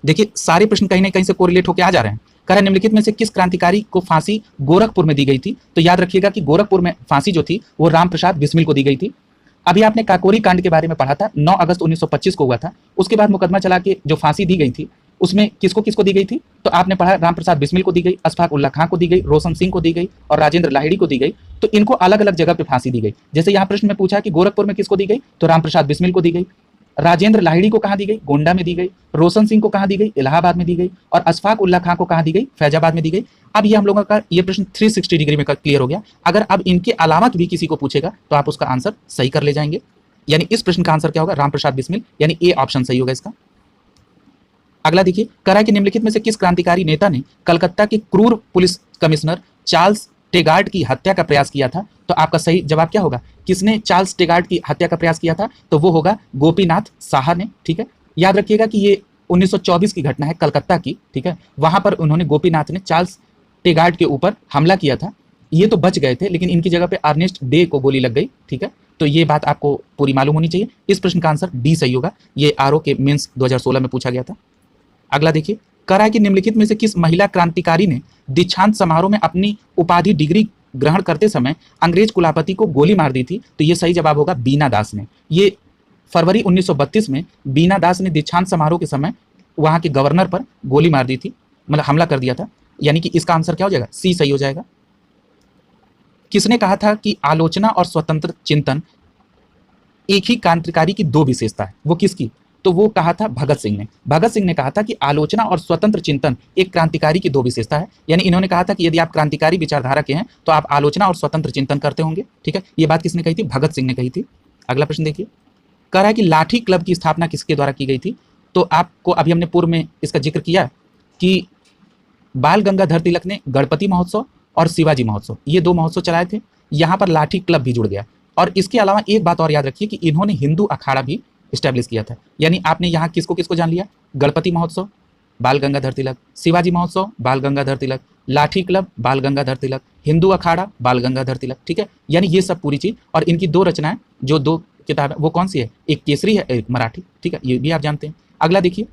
Speaker 1: देखिए सारे प्रश्न कहीं ना कहीं से कोरिलेट होकर आ जा रहे हैं। कह रहे निम्नलिखित में से किस क्रांतिकारी को फांसी गोरखपुर में दी गई थी? तो याद रखिएगा कि गोरखपुर में फांसी जो थी वो रामप्रसाद बिस्मिल को दी गई थी। अभी आपने काकोरी कांड के बारे में पढ़ा था, 9 अगस्त 1925 को हुआ था। उसके बाद मुकदमा चला के जो फांसी दी गई थी उसमें किसको किसको दी गई थी? तो आपने पढ़ा रामप्रसाद बिस्मिल को दी गई, अशफाक उल्लाह खां को दी गई, रोशन सिंह को दी गई और राजेंद्र लाहिड़ी को दी गई। तो इनको अलग अलग जगह पे फांसी दी गई। जैसे यहाँ प्रश्न में पूछा कि गोरखपुर में किसको दी गई, तो रामप्रसाद बिस्मिल को दी गई। राजेंद्र लाहिड़ी को कहाँ दी गई? गोंडा में दी गई। रोशन सिंह को कहाँ दी गई? इलाहाबाद में दी गई। और अशफाक उल्लाह खां को कहाँ दी गई? फैजाबाद में दी गई। अब ये हम लोगों का ये प्रश्न 360 डिग्री में क्लियर हो गया। अगर अब इनके अलावा भी किसी को पूछेगा तो आप उसका आंसर सही कर ले जाएंगे। यानी इस प्रश्न का आंसर क्या होगा? रामप्रसाद बिस्मिल, यानी ए ऑप्शन सही होगा इसका। अगला देखिए, कह रहा है कि निम्नलिखित में से किस क्रांतिकारी नेता ने कलकत्ता के क्रूर पुलिस कमिश्नर चार्ल्स टेगार्ड की हत्या का प्रयास किया था? तो आपका सही जवाब क्या होगा? किसने चार्ल्स टेगार्ड की हत्या का प्रयास किया था? तो वो होगा गोपीनाथ साहा ने, ठीक है। याद रखिएगा कि ये 1924 की घटना है कलकत्ता की, ठीक है। वहां पर उन्होंने गोपीनाथ ने चार्ल्स टेगार्ड के ऊपर हमला किया था। ये तो बच गए थे लेकिन इनकी जगह पे अर्नेस्ट डे को गोली लग गई, ठीक है। तो ये बात आपको पूरी मालूम होनी चाहिए। इस प्रश्न का आंसर डी सही होगा। ये आरओ के मेंस 2016 में पूछा गया था। अगला देखिए, कह रहा है कि निम्नलिखित में से किस महिला क्रांतिकारी ने दीक्षांत समारोह में अपनी उपाधि डिग्री ग्रहण करते समय अंग्रेज कुलापति को गोली मार दी थी? तो ये सही जवाब होगा बीना दास ने। ये फरवरी 1932 में बीना दास ने दीक्षांत समारोह के समय वहां के गवर्नर पर गोली मार दी थी, मतलब हमला कर दिया था। यानी कि इसका आंसर क्या हो जाएगा? सी सही हो जाएगा। किसने कहा था कि आलोचना और स्वतंत्र चिंतन एक ही क्रांतिकारी की दो विशेषता है? वो किसकी? तो वो कहा था भगत सिंह ने। भगत सिंह ने कहा था कि आलोचना और स्वतंत्र चिंतन एक क्रांतिकारी की दो विशेषता है। यानी इन्होंने कहा था कि यदि आप क्रांतिकारी विचारधारा के हैं तो आप आलोचना और स्वतंत्र चिंतन करते होंगे, ठीक है। ये बात किसने कही थी? भगत सिंह ने कही थी। अगला प्रश्न देखिए, कह रहा है कि लाठी क्लब की स्थापना किसके द्वारा की गई थी? तो आपको अभी हमने पूर्व में इसका जिक्र किया कि बाल गंगाधर तिलक ने गणपति महोत्सव और शिवाजी महोत्सव, ये दो महोत्सव चलाए थे। यहाँ पर लाठी क्लब भी जुड़ गया। और इसके अलावा एक बात और याद रखिए कि इन्होंने हिंदू अखाड़ा भी स्टैब्लिश किया था। यानी आपने यहाँ किसको किसको जान लिया? गणपति महोत्सव बाल गंगाधर तिलक, शिवाजी महोत्सव बाल गंगाधर तिलक, लाठी क्लब बाल गंगाधर तिलक, हिंदू अखाड़ा बाल गंगाधर तिलक, ठीक है। यानी ये सब पूरी चीज। और इनकी दो रचनाएं, जो दो किताब है वो कौन सी है? एक केसरी है, एक मराठी, ठीक है, ये भी आप जानते हैं। अगला देखिए,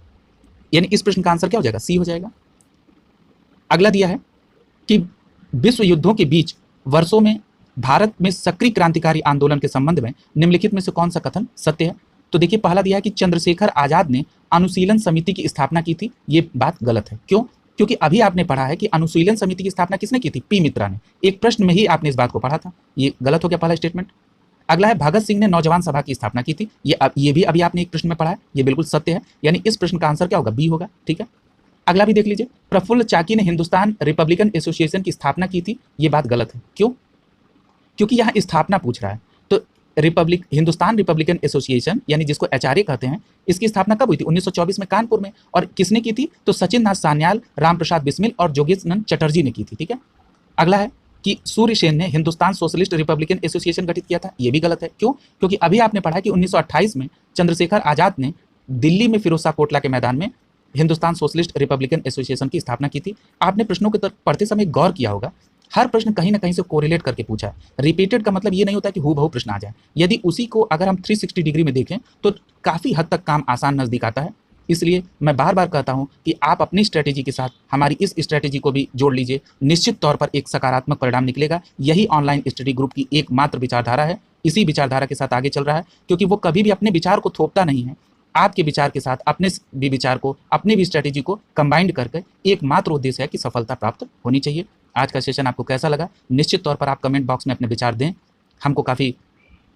Speaker 1: यानी इस प्रश्न का आंसर क्या हो जाएगा? सी हो जाएगा। अगला दिया है कि विश्व युद्धों के बीच वर्षों में भारत में सक्रिय क्रांतिकारी आंदोलन के संबंध में निम्नलिखित में से कौन सा कथन सत्य है? तो देखिए, पहला दिया है कि चंद्रशेखर आजाद ने अनुशीलन समिति की स्थापना की थी। ये बात गलत है। क्यों? क्योंकि अभी आपने पढ़ा है कि अनुशीलन समिति की स्थापना किसने की थी? पी मित्रा ने। एक प्रश्न में ही आपने इस बात को पढ़ा था। ये गलत हो गया पहला स्टेटमेंट। अगला है भगत सिंह ने नौजवान सभा की स्थापना की थी। ये भी अभी आपने एक प्रश्न में पढ़ा है, ये बिल्कुल सत्य है। यानी इस प्रश्न का आंसर क्या होगा? बी होगा, ठीक है। अगला भी देख लीजिए, प्रफुल्ल चाकी ने हिंदुस्तान रिपब्लिकन एसोसिएशन की स्थापना की थी। ये बात गलत है। क्यों? क्योंकि यहाँ स्थापना पूछ रहा है। तो हिंदुस्तान रिपब्लिकन एसोसिएशन यानी जिसको एचआरए कहते हैं, इसकी स्थापना कब हुई थी? 1924 में कानपुर में। और किसने की थी? तो सचिन नाथ सान्याल, रामप्रसाद बिस्मिल और जोगेश चटर्जी ने की थी, ठीक है। अगला है कि सूर्य सेन ने हिंदुस्तान सोशलिस्ट रिपब्लिकन एसोसिएशन गठित किया था। ये भी गलत है। क्यों? क्योंकि अभी आपने पढ़ा कि 1928 में चंद्रशेखर आजाद ने दिल्ली में फिरोज शाह कोटला के मैदान में हिंदुस्तान सोशलिस्ट रिपब्लिकन एसोसिएशन की स्थापना की थी। आपने प्रश्नों के पढ़ते समय गौर किया होगा, हर प्रश्न कहीं ना कहीं से कोरिलेट करके पूछा है। रिपीटेड का मतलब ये नहीं होता कि हूबहू प्रश्न आ जाए। यदि उसी को अगर हम 360 डिग्री में देखें तो काफ़ी हद तक काम आसान नज़दीक आता है। इसलिए मैं बार बार कहता हूं कि आप अपनी स्ट्रैटेजी के साथ हमारी इस स्ट्रैटेजी को भी जोड़ लीजिए। निश्चित तौर पर एक सकारात्मक परिणाम निकलेगा। यही ऑनलाइन स्टडी ग्रुप की एकमात्र विचारधारा है। इसी विचारधारा के साथ आगे चल रहा है, क्योंकि वो कभी भी अपने विचार को थोपता नहीं है। आपके विचार के साथ अपने भी विचार को, अपनी भी स्ट्रैटेजी को कंबाइंड करके एकमात्र उद्देश्य है कि सफलता प्राप्त होनी चाहिए। आज का सेशन आपको कैसा लगा? निश्चित तौर पर आप कमेंट बॉक्स में अपने विचार दें। हमको काफ़ी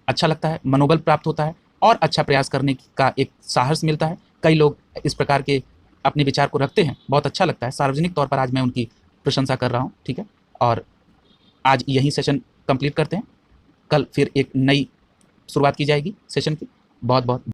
Speaker 1: अच्छा लगता है, मनोबल प्राप्त होता है और अच्छा प्रयास करने का एक साहस मिलता है। कई लोग इस प्रकार के अपने विचार को रखते हैं, बहुत अच्छा लगता है। सार्वजनिक तौर पर आज मैं उनकी प्रशंसा कर रहा हूँ, ठीक है। और आज यही सेशन कंप्लीट करते हैं। कल फिर एक नई शुरुआत की जाएगी सेशन की। बहुत बहुत